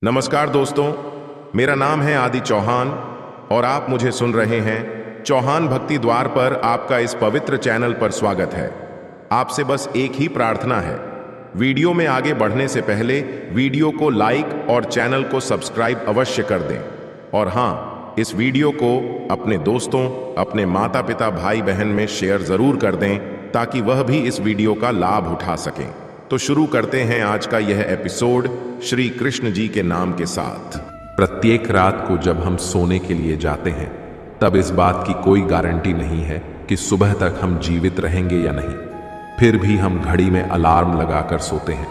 नमस्कार दोस्तों, मेरा नाम है आदि चौहान और आप मुझे सुन रहे हैं चौहान भक्ति द्वार पर। आपका इस पवित्र चैनल पर स्वागत है। आपसे बस एक ही प्रार्थना है, वीडियो में आगे बढ़ने से पहले वीडियो को लाइक और चैनल को सब्सक्राइब अवश्य कर दें। और हाँ, इस वीडियो को अपने दोस्तों, अपने माता पिता, भाई बहन में शेयर जरूर कर दें ताकि वह भी इस वीडियो का लाभ उठा सकें। तो शुरू करते हैं आज का यह एपिसोड श्री कृष्ण जी के नाम के साथ। प्रत्येक रात को जब हम सोने के लिए जाते हैं तब इस बात की कोई गारंटी नहीं है कि सुबह तक हम जीवित रहेंगे या नहीं। फिर भी हम घड़ी में अलार्म लगाकर सोते हैं।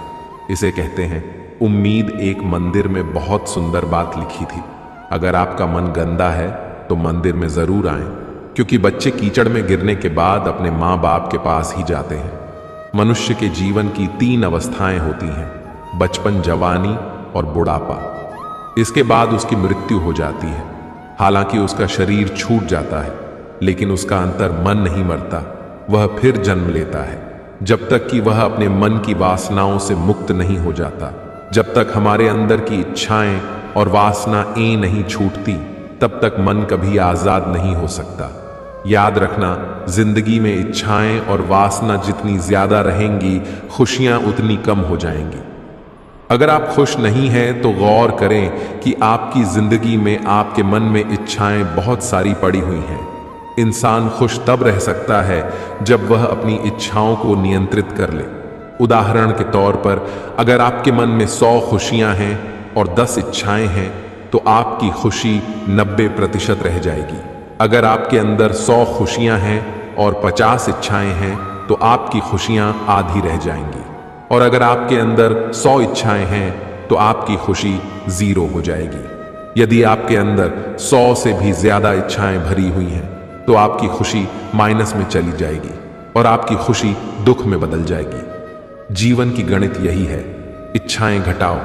इसे कहते हैं उम्मीद। एक मंदिर में बहुत सुंदर बात लिखी थी, अगर आपका मन गंदा है तो मंदिर में जरूर आएं, क्योंकि बच्चे कीचड़ में गिरने के बाद अपने माँ बाप के पास ही जाते हैं। मनुष्य के जीवन की 3 अवस्थाएं होती हैं, बचपन, जवानी और बुढ़ापा। इसके बाद उसकी मृत्यु हो जाती है। हालांकि उसका शरीर छूट जाता है, लेकिन उसका अंतर मन नहीं मरता। वह फिर जन्म लेता है जब तक कि वह अपने मन की वासनाओं से मुक्त नहीं हो जाता। जब तक हमारे अंदर की इच्छाएं और वासनाएं नहीं छूटती, तब तक मन कभी आजाद नहीं हो सकता। याद रखना, जिंदगी में इच्छाएं और वासना जितनी ज्यादा रहेंगी, खुशियां उतनी कम हो जाएंगी। अगर आप खुश नहीं हैं तो गौर करें कि आपकी जिंदगी में, आपके मन में इच्छाएं बहुत सारी पड़ी हुई हैं। इंसान खुश तब रह सकता है जब वह अपनी इच्छाओं को नियंत्रित कर ले। उदाहरण के तौर पर, अगर आपके मन में 100 खुशियां हैं और 10 इच्छाएं हैं तो आपकी खुशी 90% रह जाएगी। अगर आपके अंदर 100 खुशियां हैं और 50 इच्छाएं हैं तो आपकी खुशियां आधी रह जाएंगी। और अगर आपके अंदर 100 इच्छाएं हैं तो आपकी खुशी 0 हो जाएगी। यदि आपके अंदर 100 से भी ज्यादा इच्छाएं भरी हुई हैं तो आपकी खुशी माइनस में चली जाएगी और आपकी खुशी दुख में बदल जाएगी। जीवन की गणित यही है, इच्छाएं घटाओ,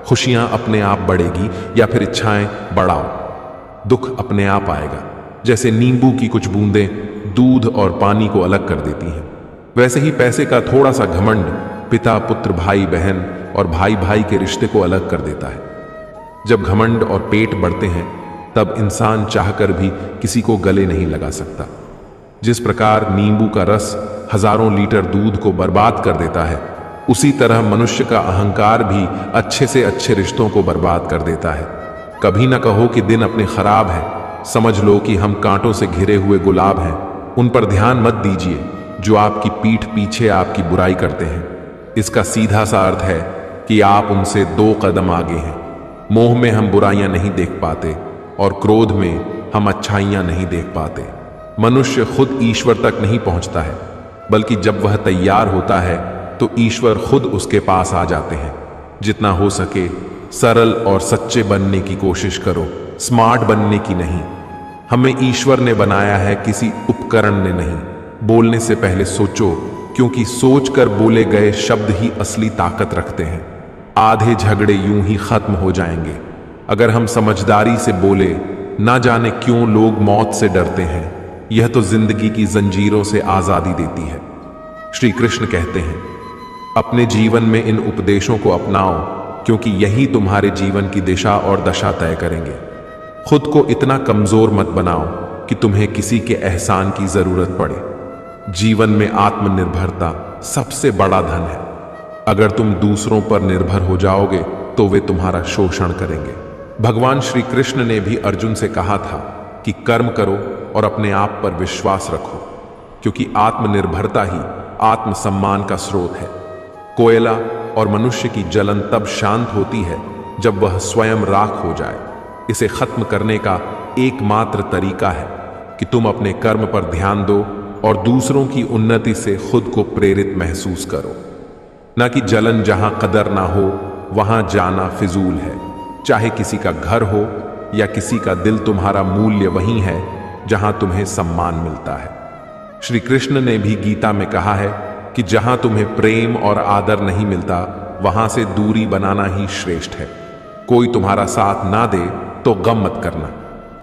खुशियां अपने आप बढ़ेगी, या फिर इच्छाएं बढ़ाओ, दुख अपने आप आएगा। जैसे नींबू की कुछ बूंदें दूध और पानी को अलग कर देती हैं, वैसे ही पैसे का थोड़ा सा घमंड पिता पुत्र, भाई बहन और भाई भाई के रिश्ते को अलग कर देता है। जब घमंड और पेट बढ़ते हैं तब इंसान चाहकर भी किसी को गले नहीं लगा सकता। जिस प्रकार नींबू का रस हजारों लीटर दूध को बर्बाद कर देता है, उसी तरह मनुष्य का अहंकार भी अच्छे से अच्छे रिश्तों को बर्बाद कर देता है। कभी ना कहो कि दिन अपने खराब है, समझ लो कि हम कांटों से घिरे हुए गुलाब हैं। उन पर ध्यान मत दीजिए जो आपकी पीठ पीछे आपकी बुराई करते हैं। इसका सीधा सा अर्थ है कि आप उनसे 2 कदम आगे हैं। मोह में हम बुराइयां नहीं देख पाते और क्रोध में हम अच्छाइयां नहीं देख पाते। मनुष्य खुद ईश्वर तक नहीं पहुंचता है, बल्कि जब वह तैयार होता है तो ईश्वर खुद उसके पास आ जाते हैं। जितना हो सके सरल और सच्चे बनने की कोशिश करो, स्मार्ट बनने की नहीं। हमें ईश्वर ने बनाया है, किसी उपकरण ने नहीं। बोलने से पहले सोचो, क्योंकि सोचकर बोले गए शब्द ही असली ताकत रखते हैं। आधे झगड़े यूं ही खत्म हो जाएंगे अगर हम समझदारी से बोले। ना जाने क्यों लोग मौत से डरते हैं, यह तो जिंदगी की जंजीरों से आजादी देती है। श्री कृष्ण कहते हैं, अपने जीवन में इन उपदेशों को अपनाओ, क्योंकि यही तुम्हारे जीवन की दिशा और दशा तय करेंगे। खुद को इतना कमजोर मत बनाओ कि तुम्हें किसी के एहसान की जरूरत पड़े। जीवन में आत्मनिर्भरता सबसे बड़ा धन है। अगर तुम दूसरों पर निर्भर हो जाओगे तो वे तुम्हारा शोषण करेंगे। भगवान श्री कृष्ण ने भी अर्जुन से कहा था कि कर्म करो और अपने आप पर विश्वास रखो, क्योंकि आत्मनिर्भरता ही आत्मसम्मान का स्रोत है। कोयला और मनुष्य की जलन तब शांत होती है जब वह स्वयं राख हो जाए। इसे खत्म करने का एकमात्र तरीका है कि तुम अपने कर्म पर ध्यान दो और दूसरों की उन्नति से खुद को प्रेरित महसूस करो। न कि जलन जहां कदर ना हो वहां जाना फिजूल है। चाहे किसी का घर हो या किसी का दिल, तुम्हारा मूल्य वही है जहां तुम्हें सम्मान मिलता है। श्री कृष्ण ने भी गीता में कहा है कि जहां तुम्हें प्रेम और आदर नहीं मिलता, वहां से दूरी बनाना ही श्रेष्ठ है। कोई तुम्हारा साथ ना दे तो गम मत करना।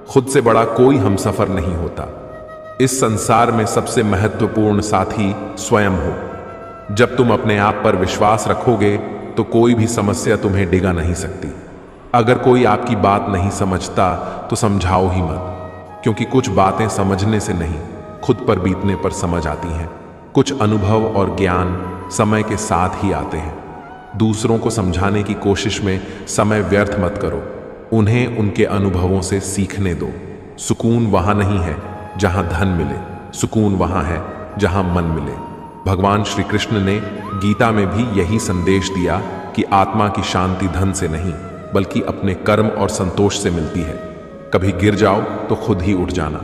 खुद से बड़ा कोई हमसफर नहीं होता। इस संसार में सबसे महत्वपूर्ण साथी स्वयं हो। जब तुम अपने आप पर विश्वास रखोगे तो कोई भी समस्या तुम्हें डिगा नहीं सकती। अगर कोई आपकी बात नहीं समझता तो समझाओ ही मत, क्योंकि कुछ बातें समझने से नहीं, खुद पर बीतने पर समझ आती हैं। कुछ अनुभव और ज्ञान समय के साथ ही आते हैं। दूसरों को समझाने की कोशिश में समय व्यर्थ मत करो, उन्हें उनके अनुभवों से सीखने दो। सुकून वहां नहीं है जहां धन मिले, सुकून वहां है जहां मन मिले। भगवान श्री कृष्ण ने गीता में भी यही संदेश दिया कि आत्मा की शांति धन से नहीं, बल्कि अपने कर्म और संतोष से मिलती है। कभी गिर जाओ तो खुद ही उठ जाना।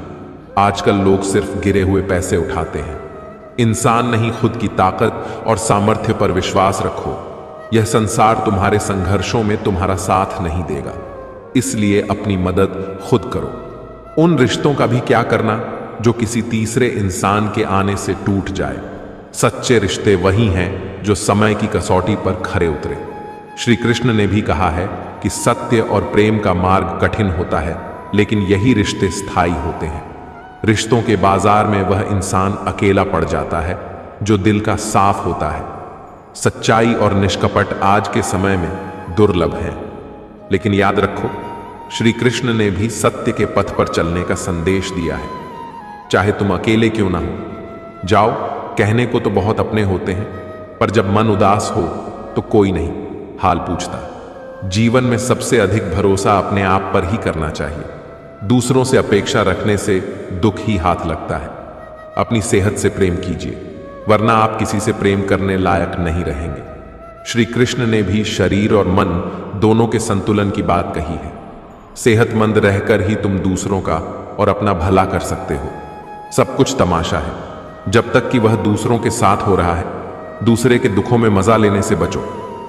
आजकल लोग सिर्फ गिरे हुए पैसे उठाते हैं। इंसान नहीं, खुद की ताकत और सामर्थ्य पर विश्वास रखो। यह संसार तुम्हारे संघर्षों में तुम्हारा साथ नहीं देगा, इसलिए अपनी मदद खुद करो। उन रिश्तों का भी क्या करना जो किसी तीसरे इंसान के आने से टूट जाए। सच्चे रिश्ते वही हैं जो समय की कसौटी पर खरे उतरे। श्री कृष्ण ने भी कहा है कि सत्य और प्रेम का मार्ग कठिन होता है, लेकिन यही रिश्ते स्थायी होते हैं। रिश्तों के बाजार में वह इंसान अकेला पड़ जाता है जो दिल का साफ होता है। सच्चाई और निष्कपट आज के समय में दुर्लभ है, लेकिन याद रखो, श्री कृष्ण ने भी सत्य के पथ पर चलने का संदेश दिया है। चाहे तुम अकेले क्यों ना हो, जाओ। कहने को तो बहुत अपने होते हैं, पर जब मन उदास हो तो कोई नहीं हाल पूछता। जीवन में सबसे अधिक भरोसा अपने आप पर ही करना चाहिए। दूसरों से अपेक्षा रखने से दुख ही हाथ लगता है। अपनी सेहत से प्रेम कीजिए, वरना आप किसी से प्रेम करने लायक नहीं रहेंगे। श्री कृष्ण ने भी शरीर और मन दोनों के संतुलन की बात कही है। सेहतमंद रहकर ही तुम दूसरों का और अपना भला कर सकते हो। सब कुछ तमाशा है, जब तक कि वह दूसरों के साथ हो रहा है। दूसरे के दुखों में मजा लेने से बचो।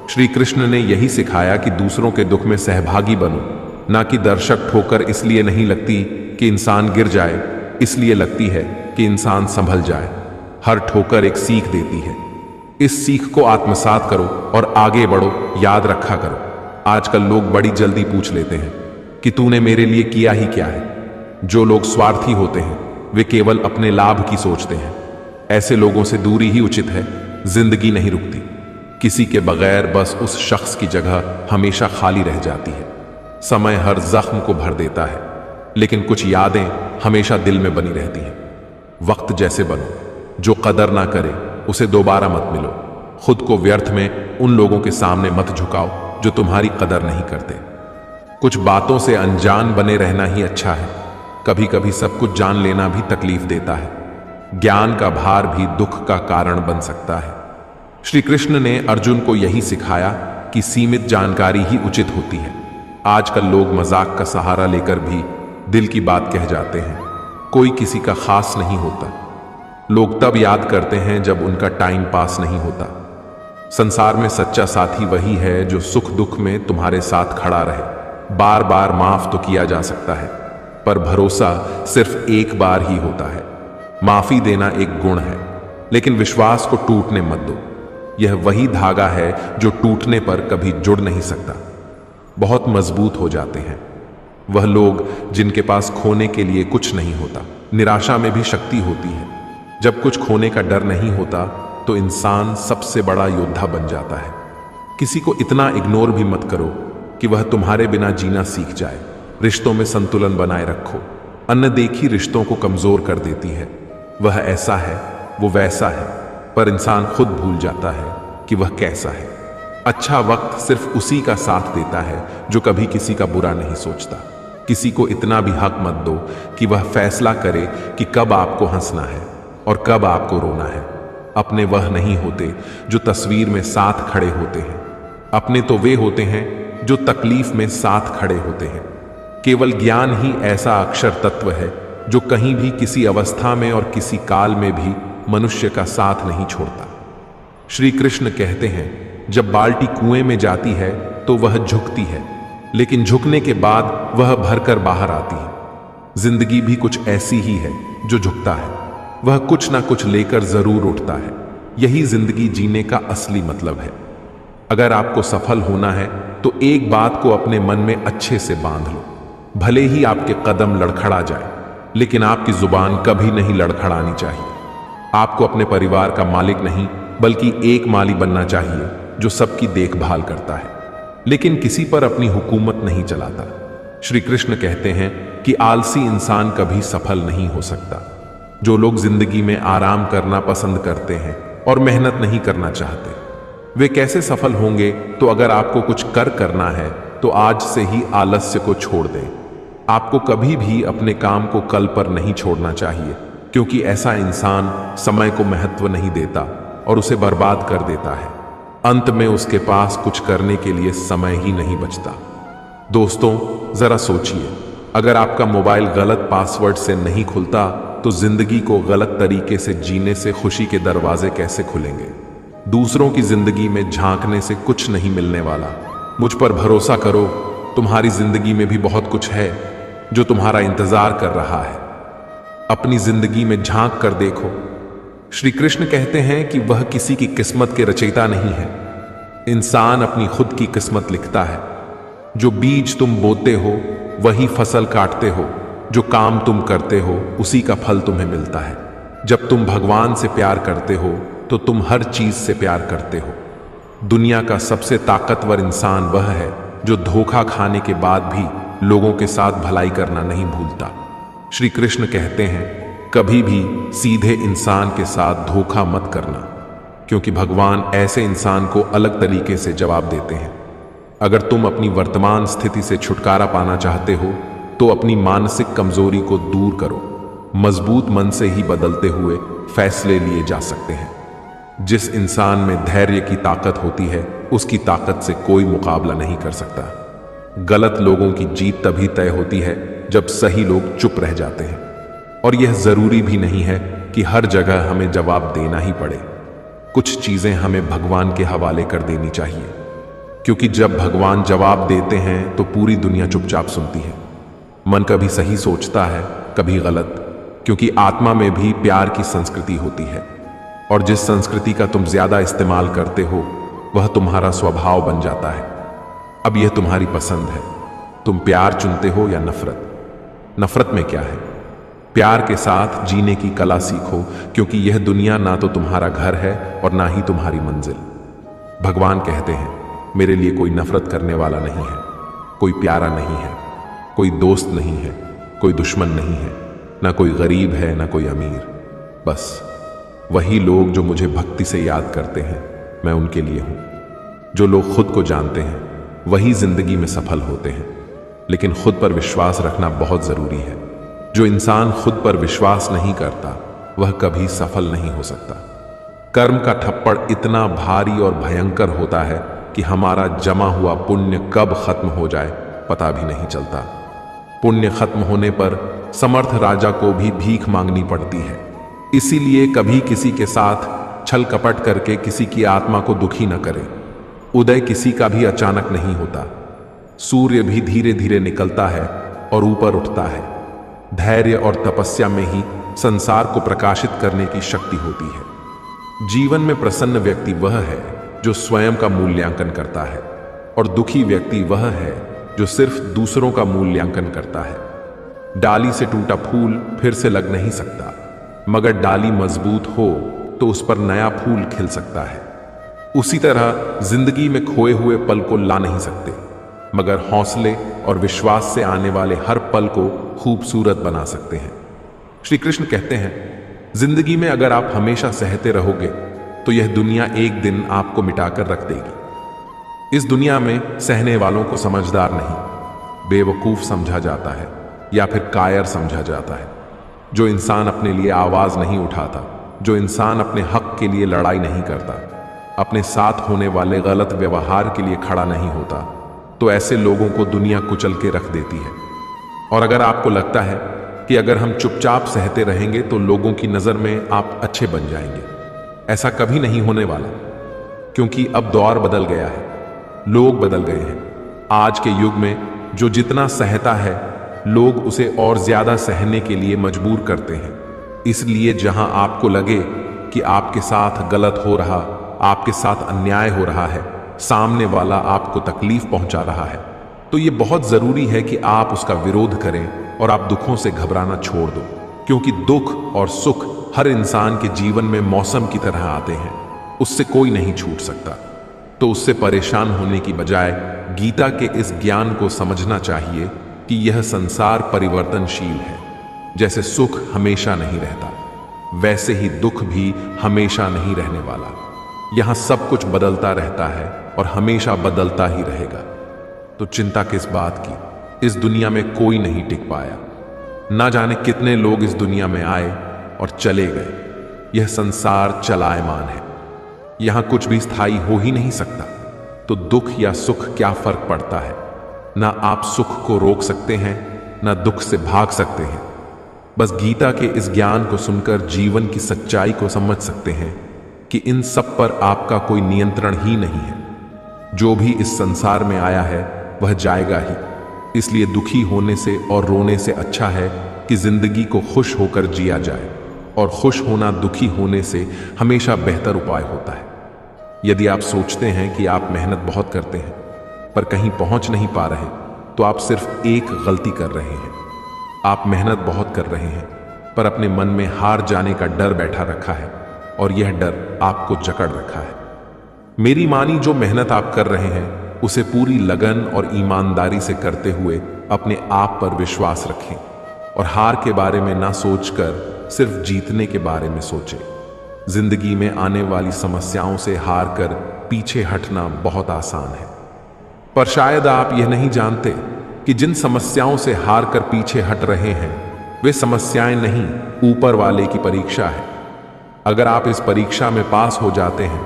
श्री कृष्ण ने यही सिखाया कि दूसरों के दुख में सहभागी बनो, ना कि दर्शक। ठोकर इसलिए नहीं लगती कि इंसान गिर जाए, इसलिए लगती है कि इंसान संभल जाए। हर ठोकर एक सीख देती है। इस सीख को आत्मसात करो और आगे बढ़ो। याद रखा करो, आजकल लोग बड़ी जल्दी पूछ लेते हैं कि तूने मेरे लिए किया ही क्या है। जो लोग स्वार्थी होते हैं वे केवल अपने लाभ की सोचते हैं। ऐसे लोगों से दूरी ही उचित है। जिंदगी नहीं रुकती, किसी के बगैर बस उस शख्स की जगह हमेशा खाली रह जाती है। समय हर जख्म को भर देता है, लेकिन कुछ यादें हमेशा दिल में बनी रहती हैं। वक्त जैसे बनो, जो कदर ना करे उसे दोबारा मत मिलो। खुद को व्यर्थ में उन लोगों के सामने मत झुकाओ जो तुम्हारी कदर नहीं करते। कुछ बातों से अनजान बने रहना ही अच्छा है। कभी कभी सब कुछ जान लेना भी तकलीफ देता है। ज्ञान का भार भी दुख का कारण बन सकता है। श्री कृष्ण ने अर्जुन को यही सिखाया कि सीमित जानकारी ही उचित होती है। आजकल लोग मजाक का सहारा लेकर भी दिल की बात कह जाते हैं। कोई किसी का खास नहीं होता। लोग तब याद करते हैं जब उनका टाइम पास नहीं होता। संसार में सच्चा साथी वही है जो सुख दुख में तुम्हारे साथ खड़ा रहे। बार बार माफ तो किया जा सकता है, पर भरोसा सिर्फ एक बार ही होता है। माफी देना एक गुण है, लेकिन विश्वास को टूटने मत दो। यह वही धागा है जो टूटने पर कभी जुड़ नहीं सकता, बहुत मजबूत हो जाते हैं। वह लोग जिनके पास खोने के लिए कुछ नहीं होता। निराशा में भी शक्ति होती है। जब कुछ खोने का डर नहीं होता तो इंसान सबसे बड़ा योद्धा बन जाता है। किसी को इतना इग्नोर भी मत करो कि वह तुम्हारे बिना जीना सीख जाए। रिश्तों में संतुलन बनाए रखो। अनदेखी रिश्तों को कमजोर कर देती है। वह ऐसा है, वो वैसा है, पर इंसान खुद भूल जाता है कि वह कैसा है। अच्छा वक्त सिर्फ उसी का साथ देता है जो कभी किसी का बुरा नहीं सोचता। किसी को इतना भी हक मत दो कि वह फैसला करे कि कब आपको हंसना है और कब आपको रोना है। अपने वह नहीं होते जो तस्वीर में साथ खड़े होते हैं। अपने तो वे होते हैं जो तकलीफ में साथ खड़े होते हैं। केवल ज्ञान ही ऐसा अक्षर तत्व है जो कहीं भी किसी अवस्था में और किसी काल में भी मनुष्य का साथ नहीं छोड़ता। श्री कृष्ण कहते हैं, जब बाल्टी कुएं में जाती है तो वह झुकती है, लेकिन झुकने के बाद वह भरकर बाहर आती है। जिंदगी भी कुछ ऐसी ही है जो झुकता है। वह कुछ ना कुछ लेकर जरूर उठता है। यही जिंदगी जीने का असली मतलब है। अगर आपको सफल होना है तो एक बात को अपने मन में अच्छे से बांध लो। भले ही आपके कदम लड़खड़ा जाए, लेकिन आपकी जुबान कभी नहीं लड़खड़ानी चाहिए। आपको अपने परिवार का मालिक नहीं, बल्कि एक माली बनना चाहिए जो सबकी देखभाल करता है। लेकिन किसी पर अपनी हुकूमत नहीं चलाता। श्री कृष्ण कहते हैं कि आलसी इंसान कभी सफल नहीं हो सकता। जो लोग जिंदगी में आराम करना पसंद करते हैं और मेहनत नहीं करना चाहते, वे कैसे सफल होंगे? तो अगर आपको कुछ करना है तो आज से ही आलस्य को छोड़ दें। आपको कभी भी अपने काम को कल पर नहीं छोड़ना चाहिए, क्योंकि ऐसा इंसान समय को महत्व नहीं देता और उसे बर्बाद कर देता है। अंत में उसके पास कुछ करने के लिए समय ही नहीं बचता। दोस्तों, जरा सोचिए, अगर आपका मोबाइल गलत पासवर्ड से नहीं खुलता तो जिंदगी को गलत तरीके से जीने से खुशी के दरवाजे कैसे खुलेंगे? दूसरों की जिंदगी में झांकने से कुछ नहीं मिलने वाला। मुझ पर भरोसा करो, तुम्हारी जिंदगी में भी बहुत कुछ है जो तुम्हारा इंतजार कर रहा है। अपनी जिंदगी में झांक कर देखो। श्री कृष्ण कहते हैं कि वह किसी की किस्मत के रचयिता नहीं है। इंसान अपनी खुद की किस्मत लिखता है। जो बीज तुम बोते हो वही फसल काटते हो, जो काम तुम करते हो उसी का फल तुम्हें मिलता है। जब तुम भगवान से प्यार करते हो तो तुम हर चीज से प्यार करते हो। दुनिया का सबसे ताकतवर इंसान वह है जो धोखा खाने के बाद भी लोगों के साथ भलाई करना नहीं भूलता। श्री कृष्ण कहते हैं, कभी भी सीधे इंसान के साथ धोखा मत करना, क्योंकि भगवान ऐसे इंसान को अलग तरीके से जवाब देते हैं। अगर तुम अपनी वर्तमान स्थिति से छुटकारा पाना चाहते हो तो अपनी मानसिक कमजोरी को दूर करो। मजबूत मन से ही बदलते हुए फैसले लिए जा सकते हैं। जिस इंसान में धैर्य की ताकत होती है उसकी ताकत से कोई मुकाबला नहीं कर सकता। गलत लोगों की जीत तभी तय होती है जब सही लोग चुप रह जाते हैं। और यह जरूरी भी नहीं है कि हर जगह हमें जवाब देना ही पड़े। कुछ चीजें हमें भगवान के हवाले कर देनी चाहिए, क्योंकि जब भगवान जवाब देते हैं तो पूरी दुनिया चुपचाप सुनती है। मन कभी सही सोचता है, कभी गलत, क्योंकि आत्मा में भी प्यार की संस्कृति होती है। और जिस संस्कृति का तुम ज्यादा इस्तेमाल करते हो वह तुम्हारा स्वभाव बन जाता है। अब यह तुम्हारी पसंद है, तुम प्यार चुनते हो या नफरत। नफरत में क्या है? प्यार के साथ जीने की कला सीखो, क्योंकि यह दुनिया ना तो तुम्हारा घर है और ना ही तुम्हारी मंजिल। भगवान कहते हैं, मेरे लिए कोई नफरत करने वाला नहीं है, कोई प्यारा नहीं है, कोई दोस्त नहीं है, कोई दुश्मन नहीं है, ना कोई गरीब है ना कोई अमीर। बस वही लोग जो मुझे भक्ति से याद करते हैं, मैं उनके लिए हूं। जो लोग खुद को जानते हैं वही जिंदगी में सफल होते हैं, लेकिन खुद पर विश्वास रखना बहुत जरूरी है। जो इंसान खुद पर विश्वास नहीं करता वह कभी सफल नहीं हो सकता। कर्म का थप्पड़ इतना भारी और भयंकर होता है कि हमारा जमा हुआ पुण्य कब खत्म हो जाए पता भी नहीं चलता। पुण्य खत्म होने पर समर्थ राजा को भी भीख मांगनी पड़ती है। इसीलिए कभी किसी के साथ छल कपट करके किसी की आत्मा को दुखी न करें। उदय किसी का भी अचानक नहीं होता। सूर्य भी धीरे धीरे निकलता है और ऊपर उठता है। धैर्य और तपस्या में ही संसार को प्रकाशित करने की शक्ति होती है। जीवन में प्रसन्न व्यक्ति वह है जो स्वयं का मूल्यांकन करता है, और दुखी व्यक्ति वह है जो सिर्फ दूसरों का मूल्यांकन करता है। डाली से टूटा फूल फिर से लग नहीं सकता, मगर डाली मजबूत हो तो उस पर नया फूल खिल सकता है। उसी तरह जिंदगी में खोए हुए पल को ला नहीं सकते, मगर हौसले और विश्वास से आने वाले हर पल को खूबसूरत बना सकते हैं। श्री कृष्ण कहते हैं, जिंदगी में अगर आप हमेशा सहते रहोगे तो यह दुनिया एक दिन आपको मिटाकर रख देगी। इस दुनिया में सहने वालों को समझदार नहीं, बेवकूफ समझा जाता है या फिर कायर समझा जाता है। जो इंसान अपने लिए आवाज नहीं उठाता, जो इंसान अपने हक के लिए लड़ाई नहीं करता, अपने साथ होने वाले गलत व्यवहार के लिए खड़ा नहीं होता, तो ऐसे लोगों को दुनिया कुचल के रख देती है। और अगर आपको लगता है कि अगर हम चुपचाप सहते रहेंगे तो लोगों की नजर में आप अच्छे बन जाएंगे, ऐसा कभी नहीं होने वाला, क्योंकि अब दौर बदल गया है, लोग बदल गए हैं। आज के युग में जो जितना सहता है लोग उसे और ज्यादा सहने के लिए मजबूर करते हैं। इसलिए जहां आपको लगे कि आपके साथ गलत हो रहा, आपके साथ अन्याय हो रहा है, सामने वाला आपको तकलीफ पहुंचा रहा है, तो यह बहुत जरूरी है कि आप उसका विरोध करें और आप दुखों से घबराना छोड़ दो, क्योंकि दुख और सुख हर इंसान के जीवन में मौसम की तरह आते हैं, उससे कोई नहीं छूट सकता। तो उससे परेशान होने की बजाय गीता के इस ज्ञान को समझना चाहिए कि यह संसार परिवर्तनशील है। जैसे सुख हमेशा नहीं रहता, वैसे ही दुख भी हमेशा नहीं रहने वाला। यहां सब कुछ बदलता रहता है और हमेशा बदलता ही रहेगा। तो चिंता किस बात की? इस दुनिया में कोई नहीं टिक पाया। ना जाने कितने लोग इस दुनिया में आए और चले गए। यह संसार चलायमान है, यहां कुछ भी स्थायी हो ही नहीं सकता। तो दुख या सुख क्या फर्क पड़ता है? ना आप सुख को रोक सकते हैं, ना दुख से भाग सकते हैं। बस गीता के इस ज्ञान को सुनकर जीवन की सच्चाई को समझ सकते हैं कि इन सब पर आपका कोई नियंत्रण ही नहीं है। जो भी इस संसार में आया है वह जाएगा ही। इसलिए दुखी होने से और रोने से अच्छा है कि जिंदगी को खुश होकर जिया जाए, और खुश होना दुखी होने से हमेशा बेहतर उपाय होता है। यदि आप सोचते हैं कि आप मेहनत बहुत करते हैं पर कहीं पहुंच नहीं पा रहे, तो आप सिर्फ एक गलती कर रहे हैं। आप मेहनत बहुत कर रहे हैं पर अपने मन में हार जाने का डर बैठा रखा है, और यह डर आपको जकड़ रखा है। मेरी मानी, जो मेहनत आप कर रहे हैं उसे पूरी लगन और ईमानदारी से करते हुए अपने आप पर विश्वास रखें, और हार के बारे में ना सोचकर सिर्फ जीतने के बारे में सोचें। जिंदगी में आने वाली समस्याओं से हार कर पीछे हटना बहुत आसान है, पर शायद आप यह नहीं जानते कि जिन समस्याओं से हार कर पीछे हट रहे हैं वे समस्याएं नहीं, ऊपर वाले की परीक्षा है। अगर आप इस परीक्षा में पास हो जाते हैं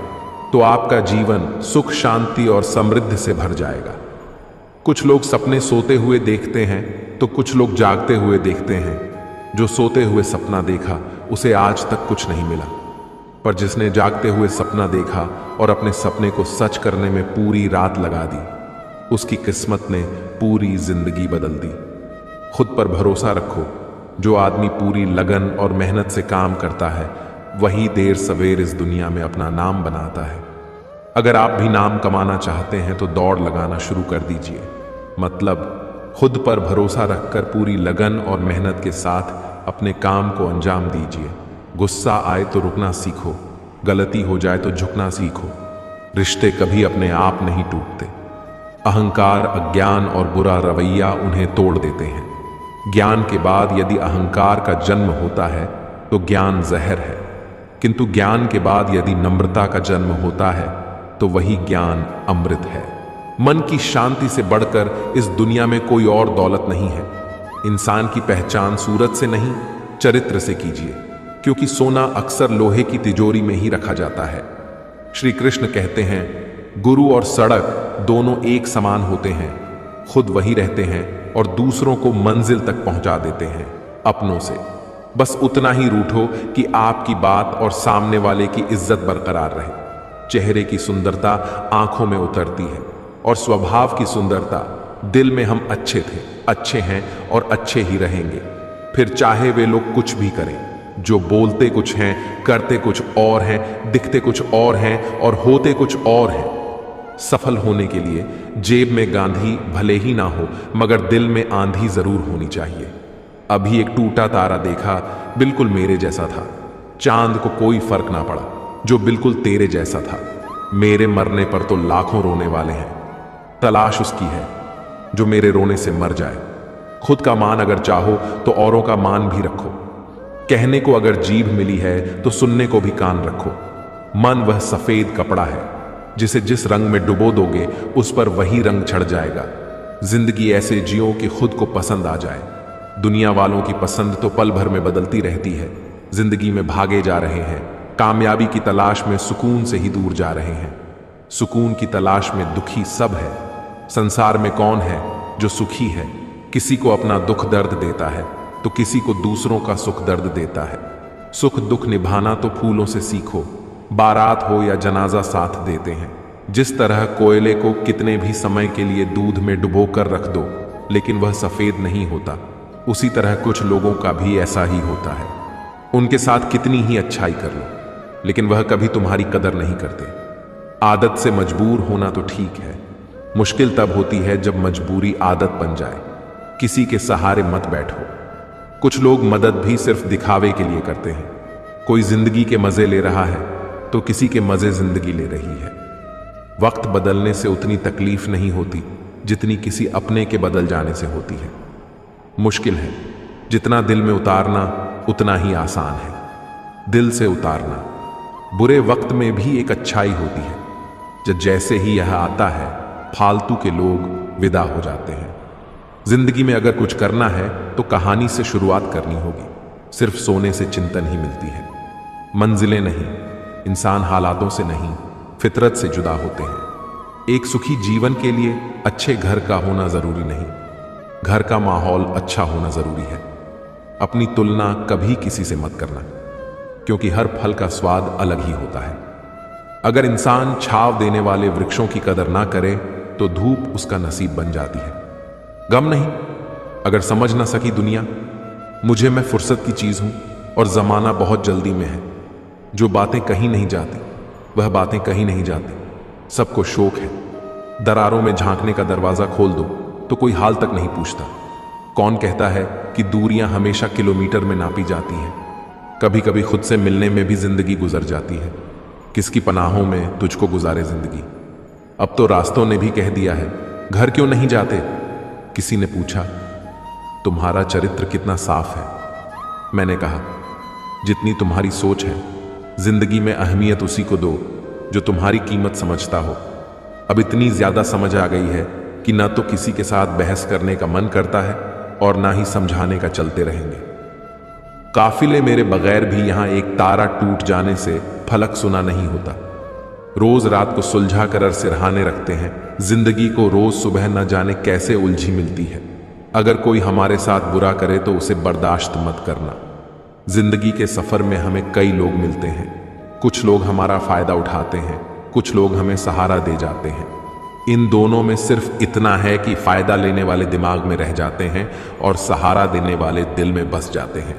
तो आपका जीवन सुख, शांति और समृद्धि से भर जाएगा। कुछ लोग सपने सोते हुए देखते हैं तो कुछ लोग जागते हुए देखते हैं। जो सोते हुए सपना देखा उसे आज तक कुछ नहीं मिला, पर जिसने जागते हुए सपना देखा और अपने सपने को सच करने में पूरी रात लगा दी, उसकी किस्मत ने पूरी जिंदगी बदल दी। खुद पर भरोसा रखो। जो आदमी पूरी लगन और मेहनत से काम करता है वही देर सवेर इस दुनिया में अपना नाम बनाता है। अगर आप भी नाम कमाना चाहते हैं तो दौड़ लगाना शुरू कर दीजिए। मतलब खुद पर भरोसा रखकर पूरी लगन और मेहनत के साथ अपने काम को अंजाम दीजिए। गुस्सा आए तो रुकना सीखो, गलती हो जाए तो झुकना सीखो। रिश्ते कभी अपने आप नहीं टूटते। अहंकार, अज्ञान और बुरा रवैया उन्हें तोड़ देते हैं। ज्ञान के बाद यदि अहंकार का जन्म होता है तो ज्ञान जहर है, किंतु ज्ञान के बाद यदि नम्रता का जन्म होता है तो वही ज्ञान अमृत है। मन की शांति से बढ़कर इस दुनिया में कोई और दौलत नहीं है। इंसान की पहचान सूरत से नहीं, चरित्र से कीजिए, क्योंकि सोना अक्सर लोहे की तिजोरी में ही रखा जाता है। श्री कृष्ण कहते हैं, गुरु और सड़क दोनों एक समान होते हैं। खुद वही रहते हैं और दूसरों को मंजिल तक पहुंचा देते हैं अपनों से। बस उतना ही रूठो कि आपकी बात और सामने वाले की इज्जत बरकरार रहे। चेहरे की सुंदरता आंखों में उतरती है, और स्वभाव की सुंदरता दिल में हम अच्छे थे, अच्छे हैं और अच्छे ही रहेंगे। फिर चाहे वे लोग कुछ भी करें। जो बोलते कुछ हैं, करते कुछ और हैं, दिखते कुछ और हैं और होते कुछ और हैं। सफल होने के लिए जेब में गांधी भले ही ना हो, मगर दिल में आंधी जरूर होनी चाहिए। अभी एक टूटा तारा देखा, बिल्कुल मेरे जैसा था। चांद को कोई फर्क ना पड़ा, जो बिल्कुल तेरे जैसा था। मेरे मरने पर तो लाखों रोने वाले हैं। तलाश उसकी है जो मेरे रोने से मर जाए। खुद का मान अगर चाहो तो औरों का मान भी रखो। कहने को अगर जीभ मिली है तो सुनने को भी कान रखो। मन वह सफेद कपड़ा है जिसे जिस रंग में डुबो दोगे उस पर वही रंग छड़ जाएगा। जिंदगी ऐसे जियो कि खुद को पसंद आ जाए। दुनिया वालों की पसंद तो पल भर में बदलती रहती है। जिंदगी में भागे जा रहे हैं, कामयाबी की तलाश में सुकून से ही दूर जा रहे हैं। सुकून की तलाश में दुखी सब है। संसार में कौन है जो सुखी है? किसी को अपना दुख दर्द देता है तो किसी को दूसरों का सुख दर्द देता है। सुख दुख निभाना तो फूलों से सीखो। बारात हो या जनाजा साथ देते हैं। जिस तरह कोयले को कितने भी समय के लिए दूध में डुबो कर रख दो लेकिन वह सफेद नहीं होता, उसी तरह कुछ लोगों का भी ऐसा ही होता है। उनके साथ कितनी ही अच्छाई कर लो लेकिन वह कभी तुम्हारी कदर नहीं करते। आदत से मजबूर होना तो ठीक है, मुश्किल तब होती है जब मजबूरी आदत बन जाए। किसी के सहारे मत बैठो। कुछ लोग मदद भी सिर्फ दिखावे के लिए करते हैं। कोई जिंदगी के मजे ले रहा है तो किसी के मजे जिंदगी ले रही है। वक्त बदलने से उतनी तकलीफ नहीं होती जितनी किसी अपने के बदल जाने से होती है। मुश्किल है, जितना दिल में उतारना उतना ही आसान है। दिल से उतारना। बुरे वक्त में भी एक अच्छाई होती है। जब जैसे ही यह आता है, फालतू के लोग विदा हो जाते हैं। जिंदगी में अगर कुछ करना है तो कहानी से शुरुआत करनी होगी। सिर्फ सोने से चिंतन ही मिलती है। मंजिलें नहीं, इंसान हालातों से नहीं, फितरत से जुदा होते हैं। एक सुखी जीवन के लिए अच्छे घर का होना जरूरी नहीं, घर का माहौल अच्छा होना जरूरी है। अपनी तुलना कभी किसी से मत करना, क्योंकि हर फल का स्वाद अलग ही होता है। अगर इंसान छाव देने वाले वृक्षों की कदर ना करे तो धूप उसका नसीब बन जाती है। गम नहीं, अगर समझ ना सकी दुनिया, मुझे मैं फुर्सत की चीज हूं और जमाना बहुत जल्दी में है। जो बातें कहीं नहीं जाती वह बातें कहीं नहीं जाती। सबको शौक है, दरारों में झांकने का दरवाजा खोल दो तो कोई हाल तक नहीं पूछता। कौन कहता है कि दूरियां हमेशा किलोमीटर में नापी जाती हैं? कभी कभी खुद से मिलने में भी जिंदगी गुजर जाती है। किसकी पनाहों में तुझको गुजारे जिंदगी। अब तो रास्तों ने भी कह दिया है, घर क्यों नहीं जाते? किसी ने पूछा, तुम्हारा चरित्र कितना साफ है? मैंने कहा, जितनी तुम्हारी सोच है, जिंदगी में अहमियत उसी को दो जो तुम्हारी कीमत समझता हो। अब इतनी ज्यादा समझ आ गई है कि ना तो किसी के साथ बहस करने का मन करता है और ना ही समझाने का चलते रहेंगे। काफिले मेरे बगैर भी यहां एक तारा टूट जाने से फलक सुना नहीं होता। रोज रात को सुलझा कर सिरहाने रखते हैं। जिंदगी को रोज सुबह न जाने कैसे उलझी मिलती है। अगर कोई हमारे साथ बुरा करे तो उसे बर्दाश्त मत करना। जिंदगी के सफर में हमें कई लोग मिलते हैं। कुछ लोग हमारा फायदा उठाते हैं, कुछ लोग हमें सहारा दे जाते हैं। इन दोनों में सिर्फ इतना है कि फायदा लेने वाले दिमाग में रह जाते हैं और सहारा देने वाले दिल में बस जाते हैं।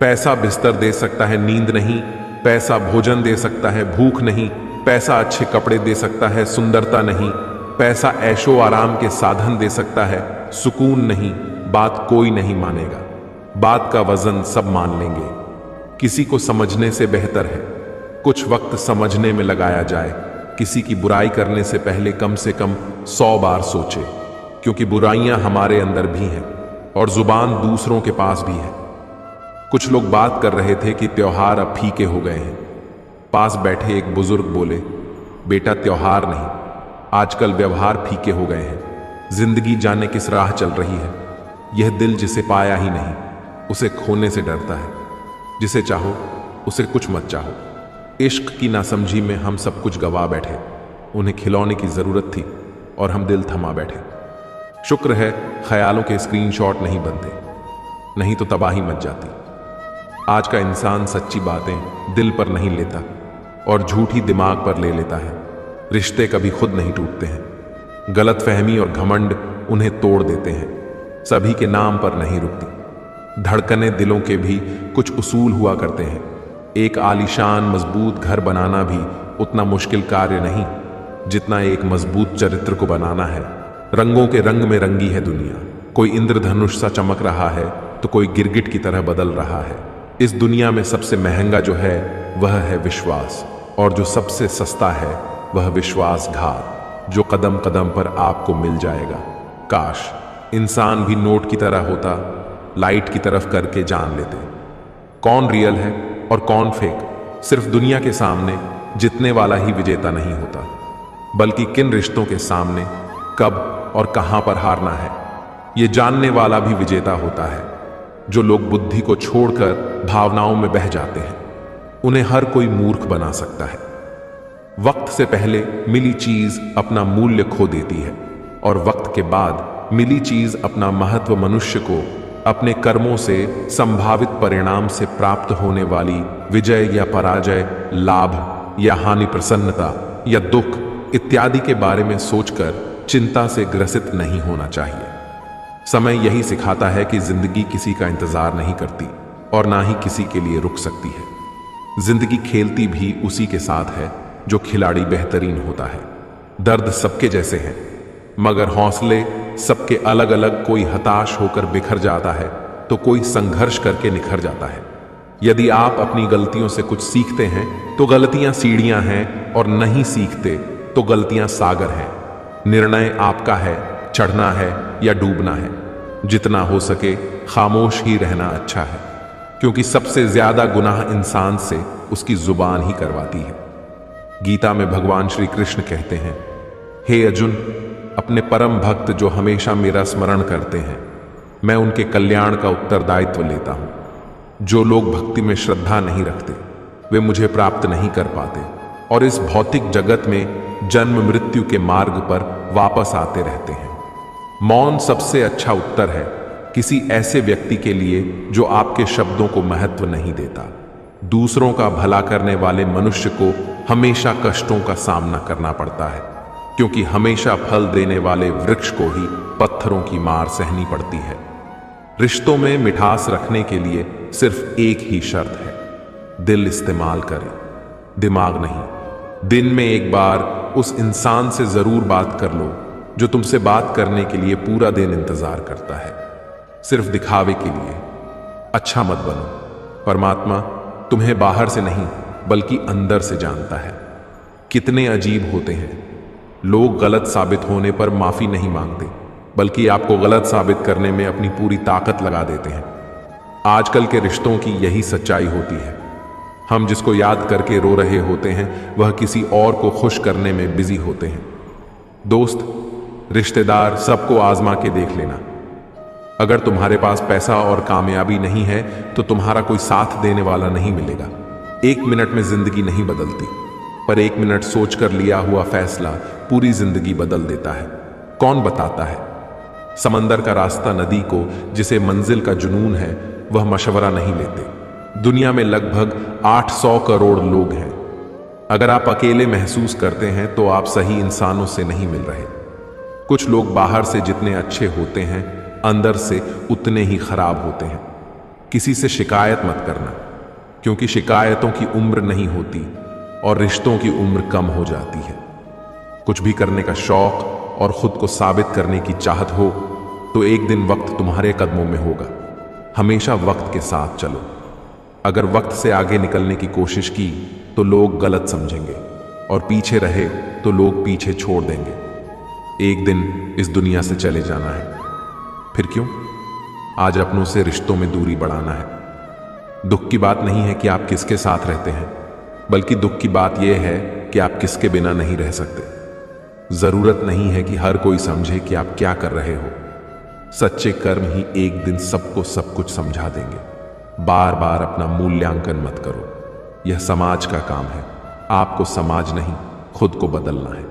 पैसा बिस्तर दे सकता है, नींद नहीं। पैसा भोजन दे सकता है, भूख नहीं। पैसा अच्छे कपड़े दे सकता है, सुंदरता नहीं। पैसा ऐशो आराम के साधन दे सकता है, सुकून नहीं। बात कोई नहीं मानेगा, बात का वजन सब मान लेंगे। किसी को समझने से बेहतर है कुछ वक्त समझने में लगाया जाए। किसी की बुराई करने से पहले कम से कम 100 बार सोचे, क्योंकि बुराइयां हमारे अंदर भी हैं और जुबान दूसरों के पास भी है। कुछ लोग बात कर रहे थे कि त्योहार अब फीके हो गए हैं। पास बैठे एक बुजुर्ग बोले, बेटा त्योहार नहीं, आजकल व्यवहार फीके हो गए हैं। जिंदगी जाने किस राह चल रही है। यह दिल जिसे पाया ही नहीं उसे खोने से डरता है। जिसे चाहो उसे कुछ मत चाहो। इश्क की नासमझी में हम सब कुछ गवा बैठे। उन्हें खिलौने की जरूरत थी और हम दिल थमा बैठे। शुक्र है ख्यालों के स्क्रीनशॉट नहीं बनते, नहीं तो तबाही मच जाती। आज का इंसान सच्ची बातें दिल पर नहीं लेता और झूठी दिमाग पर ले लेता है। रिश्ते कभी खुद नहीं टूटते हैं। गलतफहमी और घमंड उन्हें तोड़ देते हैं। सभी के नाम पर नहीं रुकती। धड़कने दिलों के भी कुछ उसूल हुआ करते हैं। एक आलीशान मजबूत घर बनाना भी उतना मुश्किल कार्य नहीं जितना एक मजबूत चरित्र को बनाना है। रंगों के रंग में रंगी है दुनिया। कोई इंद्रधनुष सा चमक रहा है तो कोई गिरगिट की तरह बदल रहा है। इस दुनिया में सबसे महंगा जो है वह है विश्वास, और जो सबसे सस्ता है वह विश्वासघात, जो कदम कदम पर आपको मिल जाएगा। काश इंसान भी नोट की तरह होता, लाइट की तरफ करके जान लेते कौन रियल है और कौन फेक। सिर्फ दुनिया के सामने जीतने वाला ही विजेता नहीं होता, बल्कि किन रिश्तों के सामने कब और कहां पर हारना है ये जानने वाला भी विजेता होता है। जो लोग बुद्धि को छोड़कर भावनाओं में बह जाते हैं उन्हें हर कोई मूर्ख बना सकता है। वक्त से पहले मिली चीज अपना मूल्य खो देती है और वक्त के बाद मिली चीज अपना महत्व मनुष्य को अपने कर्मों से संभावित परिणाम से प्राप्त होने वाली विजय या पराजय, लाभ या हानि, प्रसन्नता या दुख इत्यादि के बारे में सोचकर चिंता से ग्रसित नहीं होना चाहिए। समय यही सिखाता है कि जिंदगी किसी का इंतजार नहीं करती और ना ही किसी के लिए रुक सकती है। जिंदगी खेलती भी उसी के साथ है जो खिलाड़ी बेहतरीन होता है। दर्द सबके जैसे हैं, मगर हौसले सबके अलग अलग। कोई हताश होकर बिखर जाता है तो कोई संघर्ष करके निखर जाता है। यदि आप अपनी गलतियों से कुछ सीखते हैं तो गलतियां सीढ़ियां हैं, और नहीं सीखते तो गलतियां सागर हैं। निर्णय आपका है, चढ़ना है या डूबना है। जितना हो सके खामोश ही रहना अच्छा है, क्योंकि सबसे ज्यादा गुनाह इंसान से उसकी जुबान ही करवाती है। गीता में भगवान श्री कृष्ण कहते हैं, हे अर्जुन, अपने परम भक्त जो हमेशा मेरा स्मरण करते हैं, मैं उनके कल्याण का उत्तरदायित्व लेता हूं। जो लोग भक्ति में श्रद्धा नहीं रखते वे मुझे प्राप्त नहीं कर पाते और इस भौतिक जगत में जन्म मृत्यु के मार्ग पर वापस आते रहते हैं। मौन सबसे अच्छा उत्तर है किसी ऐसे व्यक्ति के लिए जो आपके शब्दों को महत्व नहीं देता। दूसरों का भला करने वाले मनुष्य को हमेशा कष्टों का सामना करना पड़ता है, क्योंकि हमेशा फल देने वाले वृक्ष को ही पत्थरों की मार सहनी पड़ती है। रिश्तों में मिठास रखने के लिए सिर्फ एक ही शर्त है, दिल इस्तेमाल करें, दिमाग नहीं। दिन में एक बार उस इंसान से जरूर बात कर लो जो तुमसे बात करने के लिए पूरा दिन इंतजार करता है, सिर्फ दिखावे के लिए। अच्छा मत बनो। परमात्मा तुम्हें बाहर से नहीं बल्कि अंदर से जानता है। कितने अजीब होते हैं, लोग गलत साबित होने पर माफी नहीं मांगते बल्कि आपको गलत साबित करने में अपनी पूरी ताकत लगा देते हैं। आजकल के रिश्तों की यही सच्चाई होती है। हम जिसको याद करके रो रहे होते हैं वह किसी और को खुश करने में बिजी होते हैं। दोस्त, रिश्तेदार, सबको आजमा के देख लेना। अगर तुम्हारे पास पैसा और कामयाबी नहीं है तो तुम्हारा कोई साथ देने वाला नहीं मिलेगा। 1 मिनट में जिंदगी नहीं बदलती, पर 1 मिनट सोचकर लिया हुआ फैसला पूरी जिंदगी बदल देता है। कौन बताता है? समंदर का रास्ता नदी को जिसे मंजिल का जुनून है वह मशवरा नहीं लेते। दुनिया में लगभग 800 करोड़ लोग हैं। अगर आप अकेले महसूस करते हैं तो आप सही इंसानों से नहीं मिल रहे। कुछ लोग बाहर से जितने अच्छे होते हैं अंदर से उतने ही खराब होते हैं। किसी से शिकायत मत करना, क्योंकि शिकायतों की उम्र नहीं होती और रिश्तों की उम्र कम हो जाती है। कुछ भी करने का शौक और खुद को साबित करने की चाहत हो तो एक दिन वक्त तुम्हारे कदमों में होगा। हमेशा वक्त के साथ चलो। अगर वक्त से आगे निकलने की कोशिश की तो लोग गलत समझेंगे और पीछे रहे तो लोग पीछे छोड़ देंगे। एक दिन इस दुनिया से चले जाना है, फिर क्यों? आज अपनों से रिश्तों में दूरी बढ़ाना है। दुख की बात नहीं है कि आप किसके साथ रहते हैं, बल्कि दुख की बात यह है कि आप किसके बिना नहीं रह सकते। जरूरत नहीं है कि हर कोई समझे कि आप क्या कर रहे हो। सच्चे कर्म ही एक दिन सबको सब कुछ समझा देंगे। बार बार अपना मूल्यांकन मत करो, यह समाज का काम है। आपको समाज नहीं खुद को बदलना है।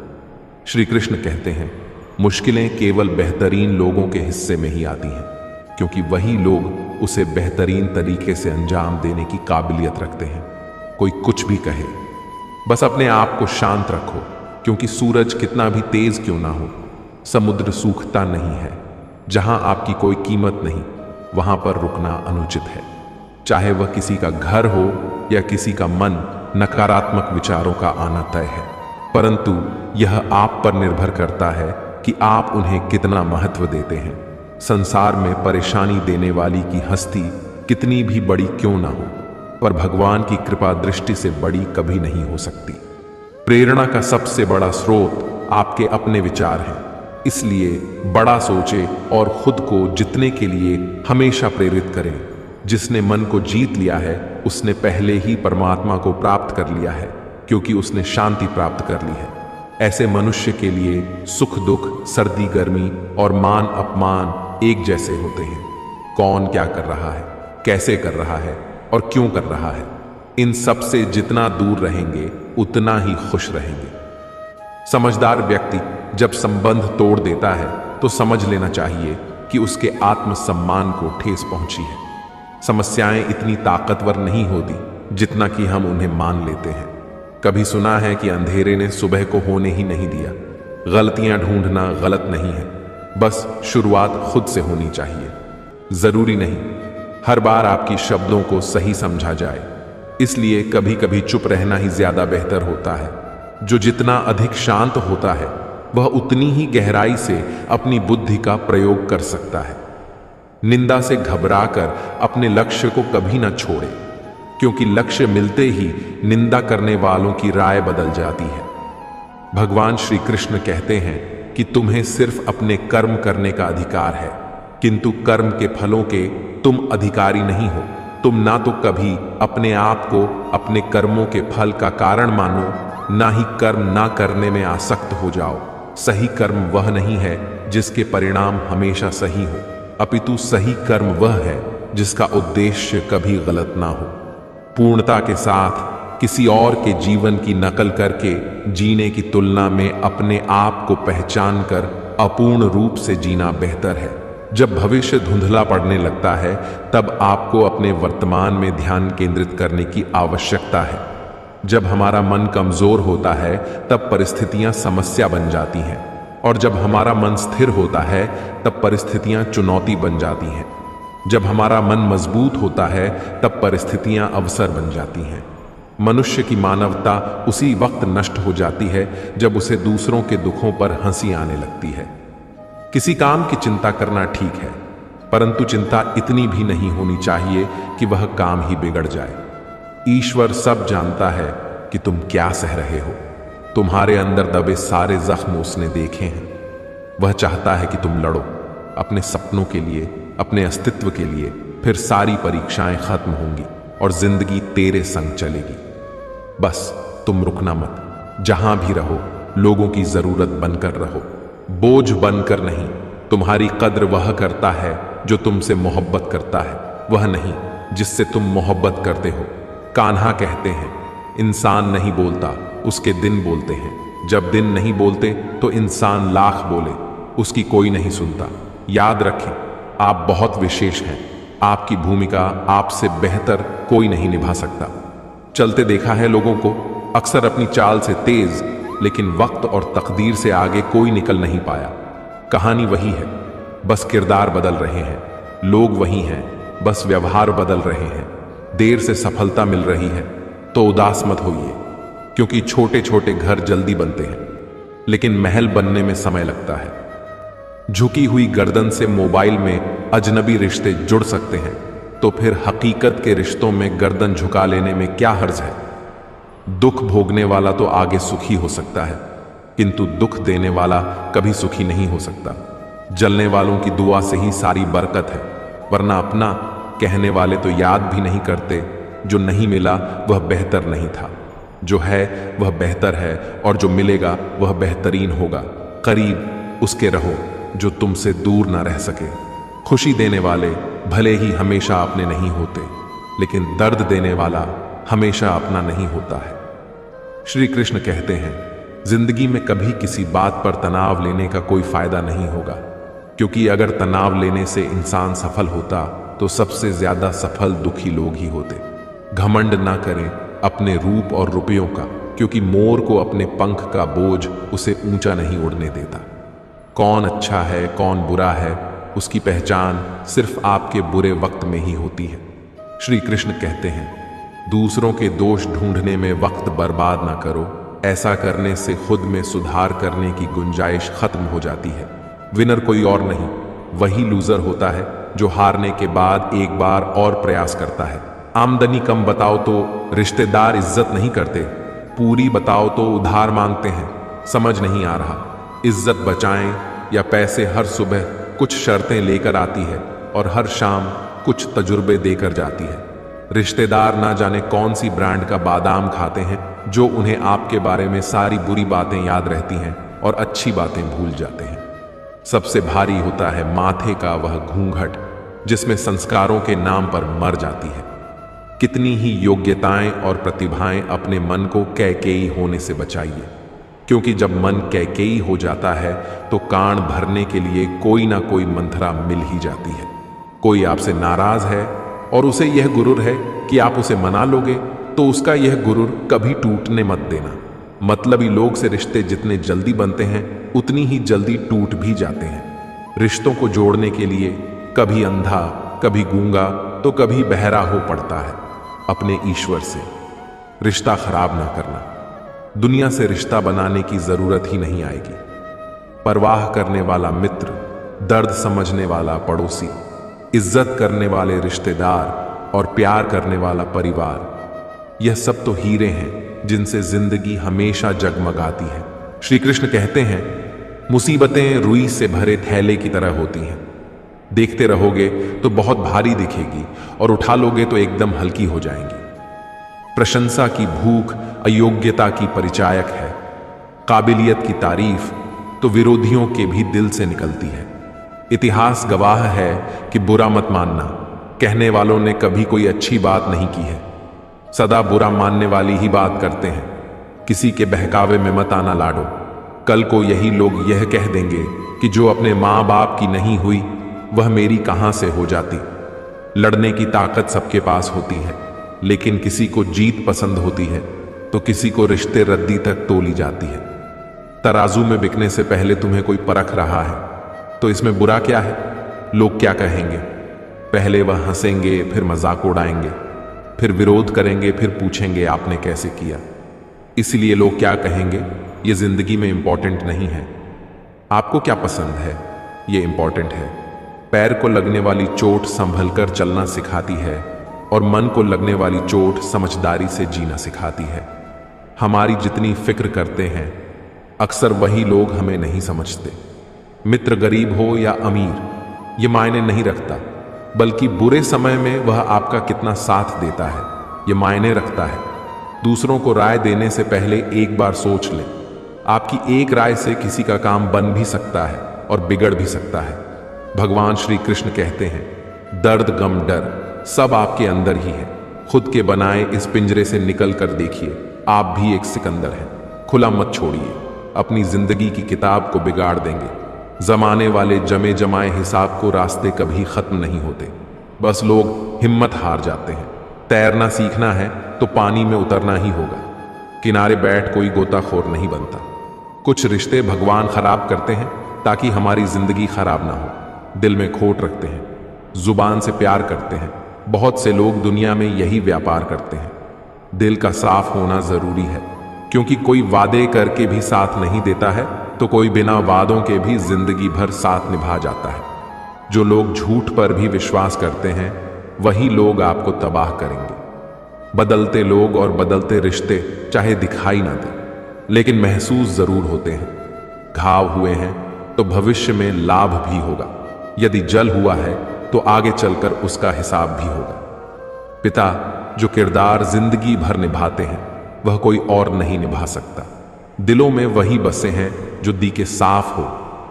श्री कृष्ण कहते हैं, मुश्किलें केवल बेहतरीन लोगों के हिस्से में ही आती हैं, क्योंकि वही लोग उसे बेहतरीन तरीके से अंजाम देने की काबिलियत रखते हैं। कोई कुछ भी कहे, बस अपने आप को शांत रखो, क्योंकि सूरज कितना भी तेज क्यों ना हो, समुद्र सूखता नहीं है। जहां आपकी कोई कीमत नहीं वहां पर रुकना अनुचित है। चाहे वह किसी का घर हो या किसी का मन, नकारात्मक विचारों का आना तय है, परंतु यह आप पर निर्भर करता है कि आप उन्हें कितना महत्व देते हैं। संसार में परेशानी देने वाली की हस्ती कितनी भी बड़ी क्यों ना हो, पर भगवान की कृपा दृष्टि से बड़ी कभी नहीं हो सकती। प्रेरणा का सबसे बड़ा स्रोत आपके अपने विचार हैं, इसलिए बड़ा सोचें और खुद को जितने के लिए हमेशा प्रेरित करें। जिसने मन को जीत लिया है उसने पहले ही परमात्मा को प्राप्त कर लिया है, क्योंकि उसने शांति प्राप्त कर ली है। ऐसे मनुष्य के लिए सुख दुख, सर्दी गर्मी और मान अपमान एक जैसे होते हैं। कौन क्या कर रहा है, कैसे कर रहा है और क्यों कर रहा है, इन सब से जितना दूर रहेंगे उतना ही खुश रहेंगे। समझदार व्यक्ति जब संबंध तोड़ देता है तो समझ लेना चाहिए कि उसके आत्मसम्मान को ठेस पहुंची है। समस्याएं इतनी ताकतवर नहीं होती जितना कि हम उन्हें मान लेते हैं। कभी सुना है कि अंधेरे ने सुबह को होने ही नहीं दिया। गलतियां ढूंढना गलत नहीं है, बस शुरुआत खुद से होनी चाहिए। जरूरी नहीं हर बार आपकी शब्दों को सही समझा जाए, इसलिए कभी कभी चुप रहना ही ज्यादा बेहतर होता है। जो जितना अधिक शांत होता है वह उतनी ही गहराई से अपनी बुद्धि का प्रयोग कर सकता है। निंदा से घबराकर अपने लक्ष्य को कभी न छोड़े, क्योंकि लक्ष्य मिलते ही निंदा करने वालों की राय बदल जाती है। भगवान श्री कृष्ण कहते हैं कि तुम्हें सिर्फ अपने कर्म करने का अधिकार है, किंतु कर्म के फलों के तुम अधिकारी नहीं हो। तुम ना तो कभी अपने आप को अपने कर्मों के फल का कारण मानो, ना ही कर्म ना करने में आसक्त हो जाओ। सही कर्म वह नहीं है जिसके परिणाम हमेशा सही हो, अपितु सही कर्म वह है जिसका उद्देश्य कभी गलत ना हो। पूर्णता के साथ किसी और के जीवन की नकल करके जीने की तुलना में अपने आप को पहचान कर अपूर्ण रूप से जीना बेहतर है। जब भविष्य धुंधला पड़ने लगता है तब आपको अपने वर्तमान में ध्यान केंद्रित करने की आवश्यकता है। जब हमारा मन कमजोर होता है तब परिस्थितियां समस्या बन जाती हैं, और जब हमारा मन स्थिर होता है तब परिस्थितियां चुनौती बन जाती हैं। जब हमारा मन मजबूत होता है तब परिस्थितियां अवसर बन जाती हैं। मनुष्य की मानवता उसी वक्त नष्ट हो जाती है जब उसे दूसरों के दुखों पर हंसी आने लगती है। किसी काम की चिंता करना ठीक है, परंतु चिंता इतनी भी नहीं होनी चाहिए कि वह काम ही बिगड़ जाए। ईश्वर सब जानता है कि तुम क्या सह रहे हो। तुम्हारे अंदर दबे सारे जख्म उसने देखे हैं। वह चाहता है कि तुम लड़ो अपने सपनों के लिए, अपने अस्तित्व के लिए। फिर सारी परीक्षाएं खत्म होंगी और जिंदगी तेरे संग चलेगी। बस तुम रुकना मत। जहां भी रहो लोगों की जरूरत बनकर रहो, बोझ बनकर नहीं। तुम्हारी कद्र वह करता है जो तुमसे मोहब्बत करता है, वह नहीं जिससे तुम मोहब्बत करते हो। कान्हा कहते हैं, इंसान नहीं बोलता, उसके दिन बोलते हैं। जब दिन नहीं बोलते तो इंसान लाख बोले, उसकी कोई नहीं सुनता। याद रखें, आप बहुत विशेष हैं। आपकी भूमिका आपसे बेहतर कोई नहीं निभा सकता। चलते देखा है लोगों को, अक्सर अपनी चाल से तेज, लेकिन वक्त और तकदीर से आगे कोई निकल नहीं पाया। कहानी वही है, बस किरदार बदल रहे हैं। लोग वही हैं, बस व्यवहार बदल रहे हैं। देर से सफलता मिल रही है तो उदास मत होइए, क्योंकि छोटे छोटे घर जल्दी बनते हैं, लेकिन महल बनने में समय लगता है। झुकी हुई गर्दन से मोबाइल में अजनबी रिश्ते जुड़ सकते हैं, तो फिर हकीकत के रिश्तों में गर्दन झुका लेने में क्या हर्ज है। दुख भोगने वाला तो आगे सुखी हो सकता है, किंतु दुख देने वाला कभी सुखी नहीं हो सकता। जलने वालों की दुआ से ही सारी बरकत है, वरना अपना कहने वाले तो याद भी नहीं करते। जो नहीं मिला वह बेहतर नहीं था, जो है वह बेहतर है, और जो मिलेगा वह बेहतरीन होगा। करीब उसके रहो जो तुमसे दूर ना रह सके। खुशी देने वाले भले ही हमेशा अपने नहीं होते, लेकिन दर्द देने वाला हमेशा अपना नहीं होता है। श्री कृष्ण कहते हैं, जिंदगी में कभी किसी बात पर तनाव लेने का कोई फायदा नहीं होगा, क्योंकि अगर तनाव लेने से इंसान सफल होता तो सबसे ज्यादा सफल दुखी लोग ही होते। घमंड ना करें अपने रूप और रुपयों का, क्योंकि मोर को अपने पंख का बोझ उसे ऊंचा नहीं उड़ने देता। कौन अच्छा है कौन बुरा है, उसकी पहचान सिर्फ आपके बुरे वक्त में ही होती है। श्री कृष्ण कहते हैं, दूसरों के दोष ढूंढने में वक्त बर्बाद ना करो। ऐसा करने से खुद में सुधार करने की गुंजाइश खत्म हो जाती है। विनर कोई और नहीं, वही लूजर होता है जो हारने के बाद एक बार और प्रयास करता है। आमदनी कम बताओ तो रिश्तेदार इज्जत नहीं करते, पूरी बताओ तो उधार मांगते हैं। समझ नहीं आ रहा, इज्जत बचाएं या पैसे। हर सुबह कुछ शर्तें लेकर आती है और हर शाम कुछ तजुर्बे देकर जाती है। रिश्तेदार ना जाने कौन सी ब्रांड का बादाम खाते हैं, जो उन्हें आपके बारे में सारी बुरी बातें याद रहती हैं और अच्छी बातें भूल जाते हैं। सबसे भारी होता है माथे का वह घूंघट, जिसमें संस्कारों के नाम पर मर जाती है। कितनी ही योग्यताएं और प्रतिभाएं अपने मन को कैकेयी होने से बचाइए, क्योंकि जब मन कैकेयी हो जाता है तो कान भरने के लिए कोई ना कोई मंथरा मिल ही जाती है। कोई आपसे नाराज है और उसे यह गुरूर है कि आप उसे मना लोगे, तो उसका यह गुरूर कभी टूटने मत देना। मतलबी लोग से रिश्ते जितने जल्दी बनते हैं उतनी ही जल्दी टूट भी जाते हैं। रिश्तों को जोड़ने के लिए कभी अंधा, कभी गूंगा, तो कभी बहरा हो पड़ता है। अपने ईश्वर से रिश्ता खराब ना करना। दुनिया से रिश्ता बनाने की जरूरत ही नहीं आएगी। परवाह करने वाला मित्र, दर्द समझने वाला पड़ोसी, इज्जत करने वाले रिश्तेदार और प्यार करने वाला परिवार, यह सब तो हीरे हैं जिनसे जिंदगी हमेशा जगमगाती है। श्री कृष्ण कहते हैं, मुसीबतें रुई से भरे थैले की तरह होती हैं। देखते रहोगे तो बहुत भारी दिखेगी और उठा लोगे तो एकदम हल्की हो जाएंगी। प्रशंसा की भूख अयोग्यता की परिचायक है। काबिलियत की तारीफ तो विरोधियों के भी दिल से निकलती है। इतिहास गवाह है कि बुरा मत मानना, कहने वालों ने कभी कोई अच्छी बात नहीं की है। सदा बुरा मानने वाली ही बात करते हैं। किसी के बहकावे में मत आना लाडो। कल को यही लोग यह कह देंगे कि जो अपने माँ बाप की नहीं हुई वह मेरी कहां से हो जाती। लड़ने की ताकत सबके पास होती है, लेकिन किसी को जीत पसंद होती है तो किसी को रिश्ते रद्दी तक तोली जाती है। तराजू में बिकने से पहले तुम्हें कोई परख रहा है तो इसमें बुरा क्या है? लोग क्या कहेंगे? पहले वह हंसेंगे, फिर मजाक उड़ाएंगे, फिर विरोध करेंगे, फिर पूछेंगे आपने कैसे किया। इसलिए लोग क्या कहेंगे ये जिंदगी में इंपॉर्टेंट नहीं है। आपको क्या पसंद है ये इंपॉर्टेंट है। पैर को लगने वाली चोट संभल कर चलना सिखाती है और मन को लगने वाली चोट समझदारी से जीना सिखाती है। हमारी जितनी फिक्र करते हैं अक्सर वही लोग हमें नहीं समझते। मित्र गरीब हो या अमीर ये मायने नहीं रखता, बल्कि बुरे समय में वह आपका कितना साथ देता है ये मायने रखता है। दूसरों को राय देने से पहले एक बार सोच लें। आपकी एक राय से किसी का काम बन भी सकता है और बिगड़ भी सकता है। भगवान श्री कृष्ण कहते हैं, दर्द गम डर सब आपके अंदर ही है। खुद के बनाए इस पिंजरे से निकल कर देखिए, आप भी एक सिकंदर हैं। खुला मत छोड़िए, अपनी जिंदगी की किताब को बिगाड़ देंगे। जमाने वाले जमे जमाए हिसाब को रास्ते कभी खत्म नहीं होते, बस लोग हिम्मत हार जाते हैं। तैरना सीखना है तो पानी में उतरना ही होगा। किनारे बैठ कोई गोताखोर नहीं बनता। कुछ रिश्ते भगवान खराब करते हैं ताकि हमारी जिंदगी खराब ना हो। दिल में खोट रखते हैं, जुबान से प्यार करते हैं। बहुत से लोग दुनिया में यही व्यापार करते हैं। दिल का साफ होना जरूरी है, क्योंकि कोई वादे करके भी साथ नहीं देता है तो कोई बिना वादों के भी जिंदगी भर साथ निभा जाता है। जो लोग झूठ पर भी विश्वास करते हैं वही लोग आपको तबाह करेंगे। बदलते लोग और बदलते रिश्ते चाहे दिखाई ना दे लेकिन महसूस जरूर होते हैं। घाव हुए हैं तो भविष्य में लाभ भी होगा। यदि जल हुआ है तो आगे चलकर उसका हिसाब भी होगा। पिता जो किरदार जिंदगी भर निभाते हैं वह कोई और नहीं निभा सकता। दिलों में वही बसे हैं जो दी के साफ हो,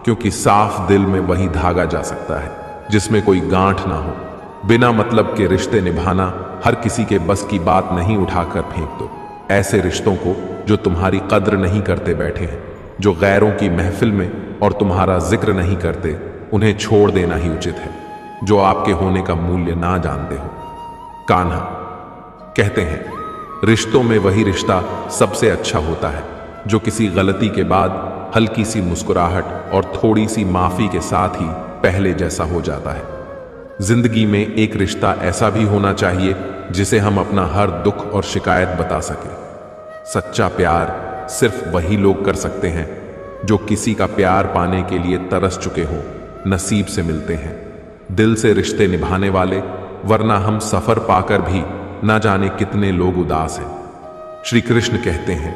क्योंकि साफ दिल में वही धागा जा सकता है जिसमें कोई गांठ ना हो। बिना मतलब के रिश्ते निभाना हर किसी के बस की बात नहीं। उठाकर फेंक दो ऐसे रिश्तों को जो तुम्हारी कद्र नहीं करते बैठे हैं। जो गैरों की महफिल में और तुम्हारा जिक्र नहीं करते उन्हें छोड़ देना ही उचित है। जो आपके होने का मूल्य ना जानते हो। कान्हा कहते हैं, रिश्तों में वही रिश्ता सबसे अच्छा होता है जो किसी गलती के बाद हल्की सी मुस्कुराहट और थोड़ी सी माफी के साथ ही पहले जैसा हो जाता है। जिंदगी में एक रिश्ता ऐसा भी होना चाहिए जिसे हम अपना हर दुख और शिकायत बता सके। सच्चा प्यार सिर्फ वही लोग कर सकते हैं जो किसी का प्यार पाने के लिए तरस चुके हों, नसीब से मिलते हैं। दिल से रिश्ते निभाने वाले, वरना हम सफर पाकर भी ना जाने कितने लोग उदास हैं। श्री कृष्ण कहते हैं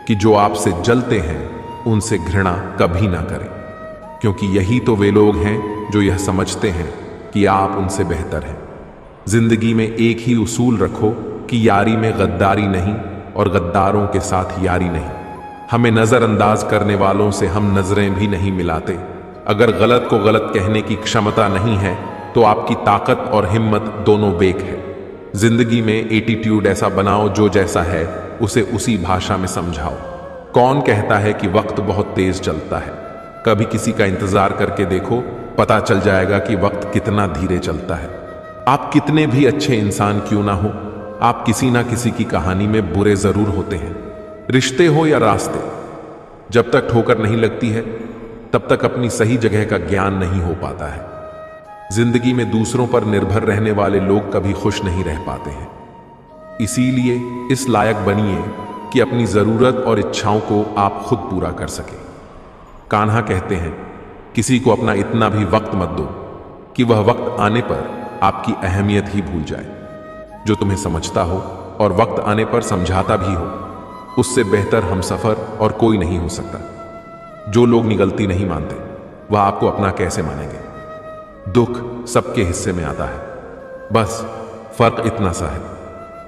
कि जो आपसे जलते हैं उनसे घृणा कभी ना करें, क्योंकि यही तो वे लोग हैं जो यह समझते हैं कि आप उनसे बेहतर हैं। जिंदगी में एक ही उसूल रखो कि यारी में गद्दारी नहीं और गद्दारों के साथ यारी नहीं। हमें नजरअंदाज करने वालों से हम नजरें भी नहीं मिलाते। अगर गलत को गलत कहने की क्षमता नहीं है तो आपकी ताकत और हिम्मत दोनों बेक है। जिंदगी में एटीट्यूड ऐसा बनाओ जो जैसा है उसे उसी भाषा में समझाओ। कौन कहता है कि वक्त बहुत तेज चलता है? कभी किसी का इंतजार करके देखो, पता चल जाएगा कि वक्त कितना धीरे चलता है। आप कितने भी अच्छे इंसान क्यों ना हो, आप किसी ना किसी की कहानी में बुरे जरूर होते हैं। रिश्ते हो या रास्ते, जब तक ठोकर नहीं लगती है तब तक अपनी सही जगह का ज्ञान नहीं हो पाता है। जिंदगी में दूसरों पर निर्भर रहने वाले लोग कभी खुश नहीं रह पाते हैं। इसीलिए इस लायक बनिए कि अपनी जरूरत और इच्छाओं को आप खुद पूरा कर सके। कान्हा कहते हैं, किसी को अपना इतना भी वक्त मत दो कि वह वक्त आने पर आपकी अहमियत ही भूल जाए। जो तुम्हें समझता हो और वक्त आने पर समझाता भी हो, उससे बेहतर हमसफर और कोई नहीं हो सकता। जो लोग निगलती नहीं मानते वह आपको अपना कैसे मानेंगे? दुख सबके हिस्से में आता है, बस फर्क इतना सा है,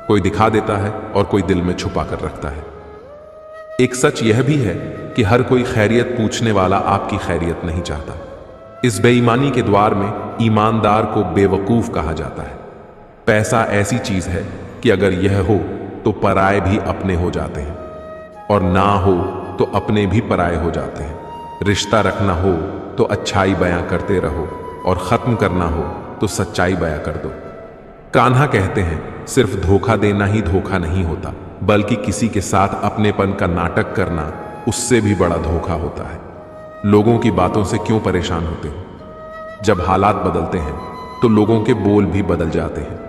कोई दिखा देता है और कोई दिल में छुपा कर रखता है। एक सच यह भी है कि हर कोई खैरियत पूछने वाला आपकी खैरियत नहीं चाहता। इस बेईमानी के द्वार में ईमानदार को बेवकूफ कहा जाता है। पैसा ऐसी चीज है कि अगर यह हो तो पराये भी अपने हो जाते हैं, और ना हो तो अपने भी पराये हो जाते हैं। रिश्ता रखना हो तो अच्छाई बयां करते रहो, और खत्म करना हो तो सच्चाई बयां कर दो। कान्हा कहते हैं, सिर्फ धोखा देना ही धोखा नहीं होता, बल्कि किसी के साथ अपनेपन का नाटक करना उससे भी बड़ा धोखा होता है। लोगों की बातों से क्यों परेशान होते हो? जब हालात बदलते हैं तो लोगों के बोल भी बदल जाते हैं।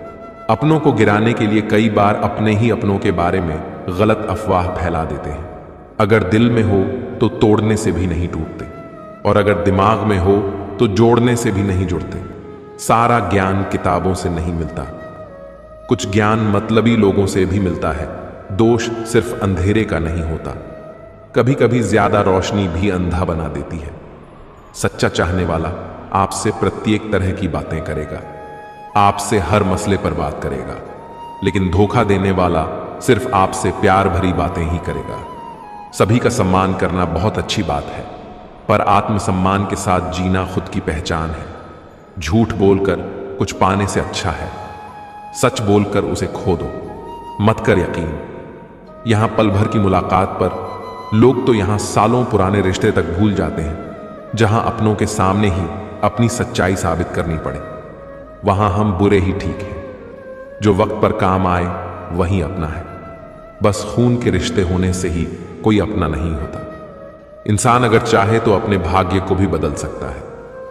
अपनों को गिराने के लिए कई बार अपने ही अपनों के बारे में गलत अफवाह फैला देते हैं। अगर दिल में हो तो तोड़ने से भी नहीं टूटते, और अगर दिमाग में हो तो जोड़ने से भी नहीं जुड़ते। सारा ज्ञान किताबों से नहीं मिलता, कुछ ज्ञान मतलबी लोगों से भी मिलता है। दोष सिर्फ अंधेरे का नहीं होता, कभी कभी ज्यादा रोशनी भी अंधा बना देती है। सच्चा चाहने वाला आपसे प्रत्येक तरह की बातें करेगा, आपसे हर मसले पर बात करेगा, लेकिन धोखा देने वाला सिर्फ आपसे प्यार भरी बातें ही करेगा। सभी का सम्मान करना बहुत अच्छी बात है, पर आत्मसम्मान के साथ जीना खुद की पहचान है। झूठ बोलकर कुछ पाने से अच्छा है सच बोलकर उसे खो दो। मत कर यकीन। यहां पल भर की मुलाकात पर लोग तो यहां सालों पुराने रिश्ते तक भूल जाते हैं। जहां अपनों के सामने ही अपनी सच्चाई साबित करनी पड़े, वहां हम बुरे ही ठीक हैं। जो वक्त पर काम आए वही अपना है। बस खून के रिश्ते होने से ही कोई अपना नहीं होता। इंसान अगर चाहे तो अपने भाग्य को भी बदल सकता है,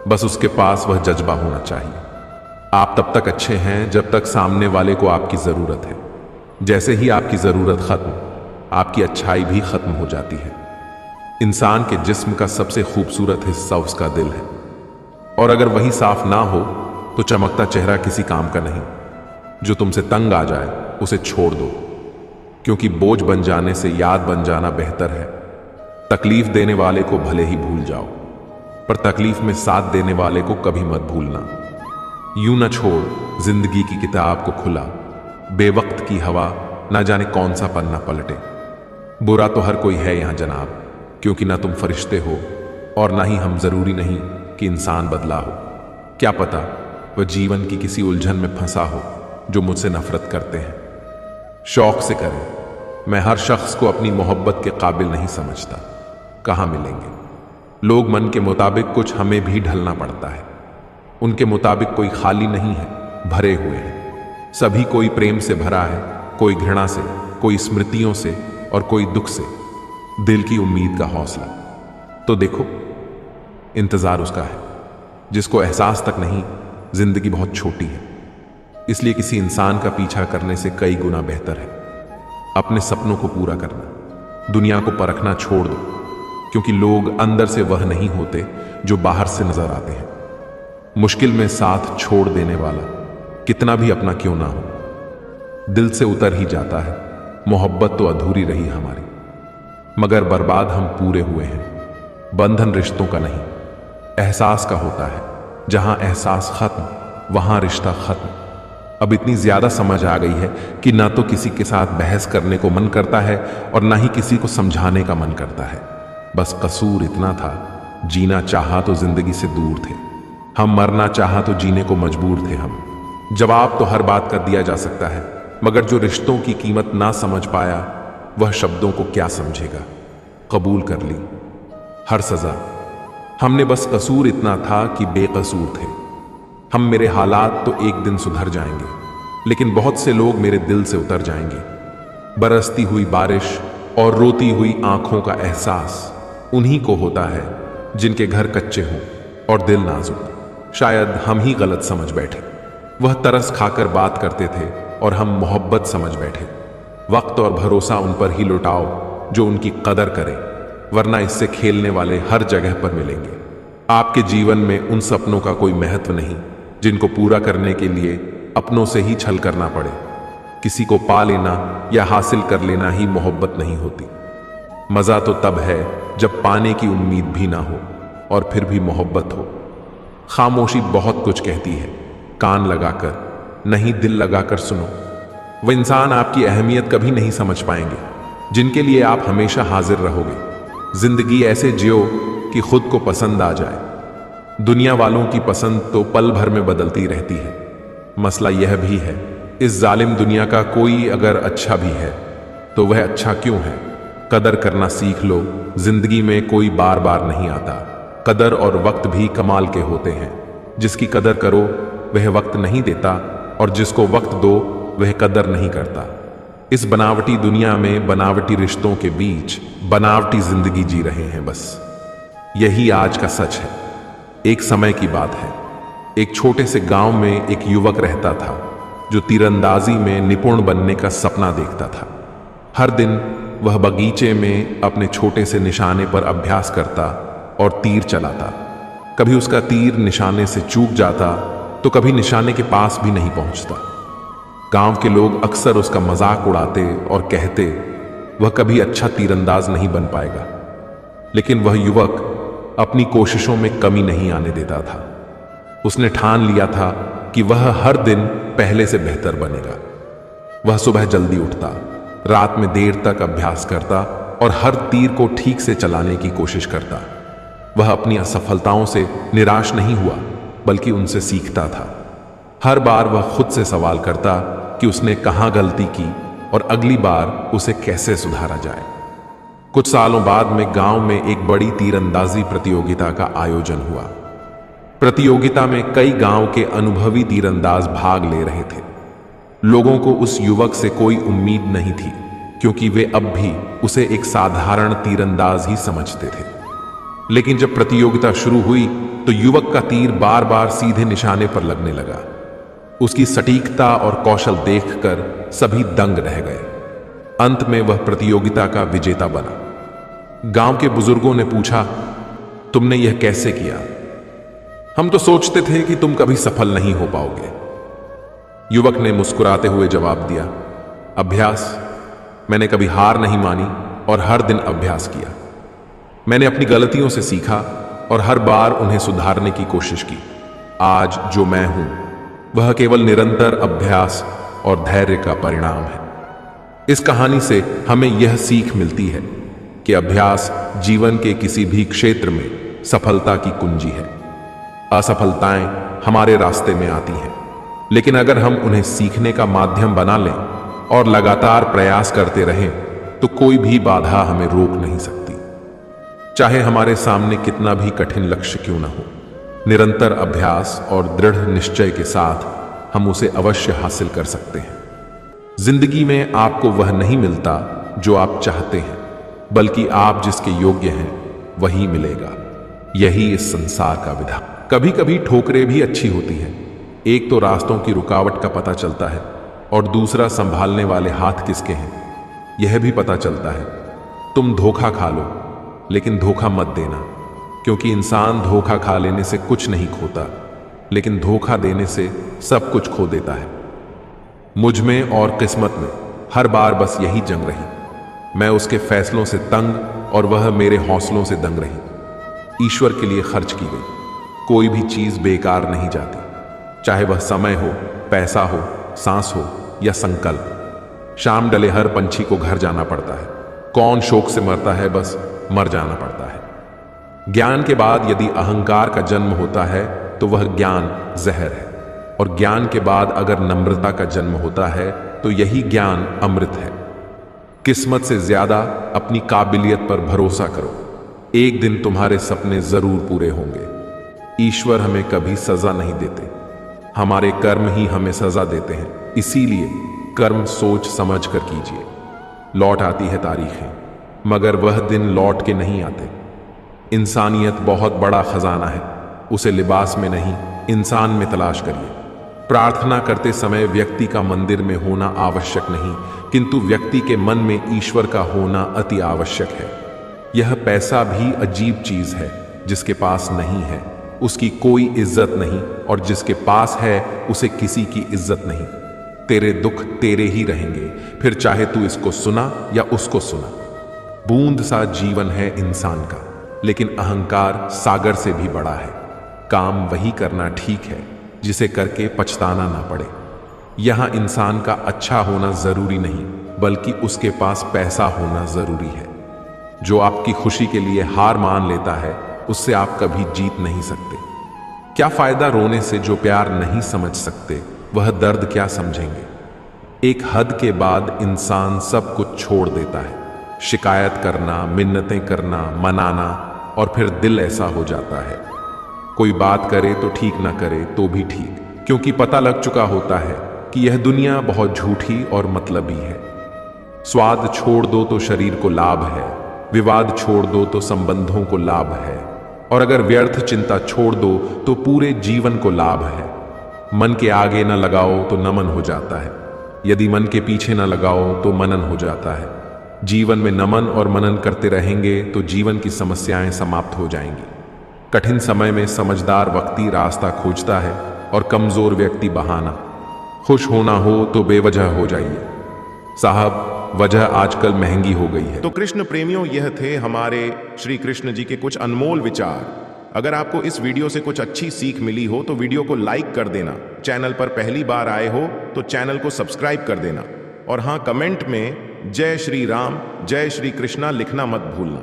बस उसके पास वह जज्बा होना चाहिए। आप तब तक अच्छे हैं जब तक सामने वाले को आपकी जरूरत है। जैसे ही आपकी जरूरत खत्म, आपकी अच्छाई भी खत्म हो जाती है। इंसान के जिस्म का सबसे खूबसूरत हिस्सा उसका दिल है, और अगर वही साफ ना हो तो चमकता चेहरा किसी काम का नहीं। जो तुमसे तंग आ जाए उसे छोड़ दो, क्योंकि बोझ बन जाने से याद बन जाना बेहतर है। तकलीफ देने वाले को भले ही भूल जाओ, पर तकलीफ में साथ देने वाले को कभी मत भूलना। यूं न छोड़ जिंदगी की किताब को खुला, बेवक्त की हवा ना जाने कौन सा पन्ना पलटे। बुरा तो हर कोई है यहां जनाब, क्योंकि ना तुम फरिश्ते हो और ना ही हम जरूरी नहीं कि इंसान बदला हो। क्या पता वह जीवन की किसी उलझन में फंसा हो जो मुझसे नफरत करते हैं। शौक से करें। मैं हर शख्स को अपनी मोहब्बत के काबिल नहीं समझता। कहां मिलेंगे? लोग मन के मुताबिक कुछ हमें भी ढलना पड़ता है। उनके मुताबिक कोई खाली नहीं है, भरे हुए हैं। सभी कोई प्रेम से भरा है, कोई घृणा से, कोई स्मृतियों से और कोई दुख से। दिल की उम्मीद का हौसला तो देखो, इंतजार उसका है जिसको एहसास तक नहीं जिंदगी बहुत छोटी है। इसलिए किसी इंसान का पीछा करने से कई गुना बेहतर है अपने सपनों को पूरा करना। दुनिया को परखना छोड़ दो, क्योंकि लोग अंदर से वह नहीं होते जो बाहर से नजर आते हैं। मुश्किल में साथ छोड़ देने वाला कितना भी अपना क्यों ना हो, दिल से उतर ही जाता है। मोहब्बत तो अधूरी रही हमारी, मगर बर्बाद हम पूरे हुए हैं। बंधन रिश्तों का नहीं, एहसास का होता है। जहां एहसास खत्म वहां रिश्ता खत्म। अब इतनी ज्यादा समझ आ गई है कि ना तो किसी के साथ बहस करने को मन करता है और ना ही किसी को समझाने का मन करता है। बस कसूर इतना था, जीना चाहा तो जिंदगी से दूर थे हम, मरना चाहा तो जीने को मजबूर थे हम। जवाब तो हर बात का दिया जा सकता है, मगर जो रिश्तों की कीमत ना समझ पाया वह शब्दों को क्या समझेगा। कबूल कर ली हर सजा। हमने बस कसूर इतना था कि बेकसूर थे हम। मेरे हालात तो एक दिन सुधर जाएंगे, लेकिन बहुत से लोग मेरे दिल से उतर जाएंगे। बरसती हुई बारिश और रोती हुई आंखों का एहसास उन्हीं को होता है जिनके घर कच्चे हों और दिल नाजुक। शायद हम ही गलत समझ बैठे। वह तरस खाकर बात करते थे और हम मोहब्बत समझ बैठे। वक्त और भरोसा उन पर ही लुटाओ जो उनकी कदर करे, वरना इससे खेलने वाले हर जगह पर मिलेंगे। आपके जीवन में उन सपनों का कोई महत्व नहीं जिनको पूरा करने के लिए अपनों से ही छल करना पड़े। किसी को पा लेना या हासिल कर लेना ही मोहब्बत नहीं होती। मजा तो तब है जब पाने की उम्मीद भी ना हो और फिर भी मोहब्बत हो। खामोशी बहुत कुछ कहती है, कान लगाकर नहीं दिल लगाकर सुनो। वह इंसान आपकी अहमियत कभी नहीं समझ पाएंगे जिनके लिए आप हमेशा हाजिर रहोगे। जिंदगी ऐसे जियो कि खुद को पसंद आ जाए। दुनिया वालों की पसंद तो पल भर में बदलती रहती है। मसला यह भी है, इस जालिम दुनिया का कोई अगर अच्छा भी है तो वह अच्छा क्यों है? कदर करना सीख लो, जिंदगी में कोई बार बार नहीं आता। कदर और वक्त भी कमाल के होते हैं। जिसकी कदर करो वह वक्त नहीं देता, और जिसको वक्त दो वह कदर नहीं करता। इस बनावटी दुनिया में बनावटी रिश्तों के बीच बनावटी जिंदगी जी रहे हैं बस। यही आज का सच है। एक समय की बात है, एक छोटे से गांव में एक युवक रहता था जो तीरंदाजी में निपुण बनने का सपना देखता था। हर दिन वह बगीचे में अपने छोटे से निशाने पर अभ्यास करता और तीर चलाता। कभी उसका तीर निशाने से चूक जाता तो कभी निशाने के पास भी नहीं पहुंचता। गांव के लोग अक्सर उसका मजाक उड़ाते और कहते वह कभी अच्छा तीरंदाज नहीं बन पाएगा। लेकिन वह युवक अपनी कोशिशों में कमी नहीं आने देता था। उसने ठान लिया था कि वह हर दिन पहले से बेहतर बनेगा। वह सुबह जल्दी उठता, रात में देर तक अभ्यास करता और हर तीर को ठीक से चलाने की कोशिश करता। वह अपनी असफलताओं से निराश नहीं हुआ, बल्कि उनसे सीखता था। हर बार वह खुद से सवाल करता कि उसने कहां गलती की और अगली बार उसे कैसे सुधारा जाए। कुछ सालों बाद में गांव में एक बड़ी तीरंदाजी प्रतियोगिता का आयोजन हुआ। प्रतियोगिता में कई गांव के अनुभवी तीरंदाज भाग ले रहे थे। लोगों को उस युवक से कोई उम्मीद नहीं थी, क्योंकि वे अब भी उसे एक साधारण तीरंदाज ही समझते थे। लेकिन जब प्रतियोगिता शुरू हुई तो युवक का तीर बार बार सीधे निशाने पर लगने लगा। उसकी सटीकता और कौशल देखकर सभी दंग रह गए। अंत में वह प्रतियोगिता का विजेता बना। गांव के बुजुर्गों ने पूछा, तुमने यह कैसे किया? हम तो सोचते थे कि तुम कभी सफल नहीं हो पाओगे। युवक ने मुस्कुराते हुए जवाब दिया, अभ्यास। मैंने कभी हार नहीं मानी और हर दिन अभ्यास किया। मैंने अपनी गलतियों से सीखा और हर बार उन्हें सुधारने की कोशिश की। आज जो मैं हूं वह केवल निरंतर अभ्यास और धैर्य का परिणाम है। इस कहानी से हमें यह सीख मिलती है कि अभ्यास जीवन के किसी भी क्षेत्र में सफलता की कुंजी है। असफलताएं हमारे रास्ते में आती हैं, लेकिन अगर हम उन्हें सीखने का माध्यम बना लें और लगातार प्रयास करते रहें तो कोई भी बाधा हमें रोक नहीं सकती। चाहे हमारे सामने कितना भी कठिन लक्ष्य क्यों न हो, निरंतर अभ्यास और दृढ़ निश्चय के साथ हम उसे अवश्य हासिल कर सकते हैं। जिंदगी में आपको वह नहीं मिलता जो आप चाहते हैं, बल्कि आप जिसके योग्य हैं वही मिलेगा। यही इस संसार का विधान। कभी कभी ठोकरें भी अच्छी होती हैं। एक तो रास्तों की रुकावट का पता चलता है और दूसरा संभालने वाले हाथ किसके हैं यह भी पता चलता है। तुम धोखा खा लो, लेकिन धोखा मत देना, क्योंकि इंसान धोखा खा लेने से कुछ नहीं खोता, लेकिन धोखा देने से सब कुछ खो देता है। मुझ में और किस्मत में हर बार बस यही जंग रही। मैं उसके फैसलों से तंग और वह मेरे हौसलों से दंग रही। ईश्वर के लिए खर्च की गई कोई भी चीज बेकार नहीं जाती, चाहे वह समय हो, पैसा हो, सांस हो या संकल्प। शाम डले हर पंछी को घर जाना पड़ता है। कौन शोक से मरता है? बस मर जाना पड़ता है। ज्ञान के बाद यदि अहंकार का जन्म होता है तो वह ज्ञान जहर है, और ज्ञान के बाद अगर नम्रता का जन्म होता है तो यही ज्ञान अमृत है। किस्मत से ज्यादा अपनी काबिलियत पर भरोसा करो। एक दिन तुम्हारे सपने जरूर पूरे होंगे। ईश्वर हमें कभी सजा नहीं देते, हमारे कर्म ही हमें सजा देते हैं। इसीलिए कर्म सोच समझ कर कीजिए। लौट आती है तारीखें, मगर वह दिन लौट के नहीं आते। इंसानियत बहुत बड़ा खजाना है, उसे लिबास में नहीं इंसान में तलाश करिए। प्रार्थना करते समय व्यक्ति का मंदिर में होना आवश्यक नहीं, किंतु व्यक्ति के मन में ईश्वर का होना अति आवश्यक है। यह पैसा भी अजीब चीज है, जिसके पास नहीं है उसकी कोई इज्जत नहीं, और जिसके पास है उसे किसी की इज्जत नहीं। तेरे दुख तेरे ही रहेंगे, फिर चाहे तू इसको सुना या उसको सुना। बूंद सा जीवन है इंसान का, लेकिन अहंकार सागर से भी बड़ा है। काम वही करना ठीक है जिसे करके पछताना ना पड़े। यहाँ इंसान का अच्छा होना जरूरी नहीं, बल्कि उसके पास पैसा होना जरूरी है। जो आपकी खुशी के लिए हार मान लेता है, उससे आप कभी जीत नहीं सकते। क्या फायदा रोने से जो प्यार नहीं समझ सकते, वह दर्द क्या समझेंगे। एक हद के बाद इंसान सब कुछ छोड़ देता है। शिकायत करना, मिन्नतें करना, मनाना, और फिर दिल ऐसा हो जाता है। कोई बात करे तो ठीक ना करे तो भी ठीक, क्योंकि पता लग चुका होता है कि यह दुनिया बहुत झूठी और मतलबी है। स्वाद छोड़ दो तो शरीर को लाभ है, विवाद छोड़ दो तो संबंधों को लाभ है, और अगर व्यर्थ चिंता छोड़ दो तो पूरे जीवन को लाभ है। मन के आगे न लगाओ तो नमन हो जाता है, यदि मन के पीछे न लगाओ तो मनन हो जाता है। जीवन में नमन और मनन करते रहेंगे तो जीवन की समस्याएं समाप्त हो जाएंगी। कठिन समय में समझदार व्यक्ति रास्ता खोजता है और कमजोर व्यक्ति बहाना। खुश होना हो तो बेवजह हो जाइए। साहब, वजह आजकल महंगी हो गई है। तो कृष्ण प्रेमियों, यह थे हमारे श्री कृष्ण जी के कुछ अनमोल विचार। अगर आपको इस वीडियो से कुछ अच्छी सीख मिली हो तो वीडियो को लाइक कर देना। चैनल पर पहली बार आए हो तो चैनल को सब्सक्राइब कर देना, और हाँ, कमेंट में जय श्री राम, जय श्री कृष्णा लिखना मत भूलना।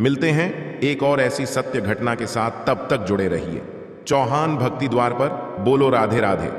मिलते हैं एक और ऐसी सत्य घटना के साथ, तब तक जुड़े रहिए। चौहान भक्ति द्वार पर बोलो राधे राधे।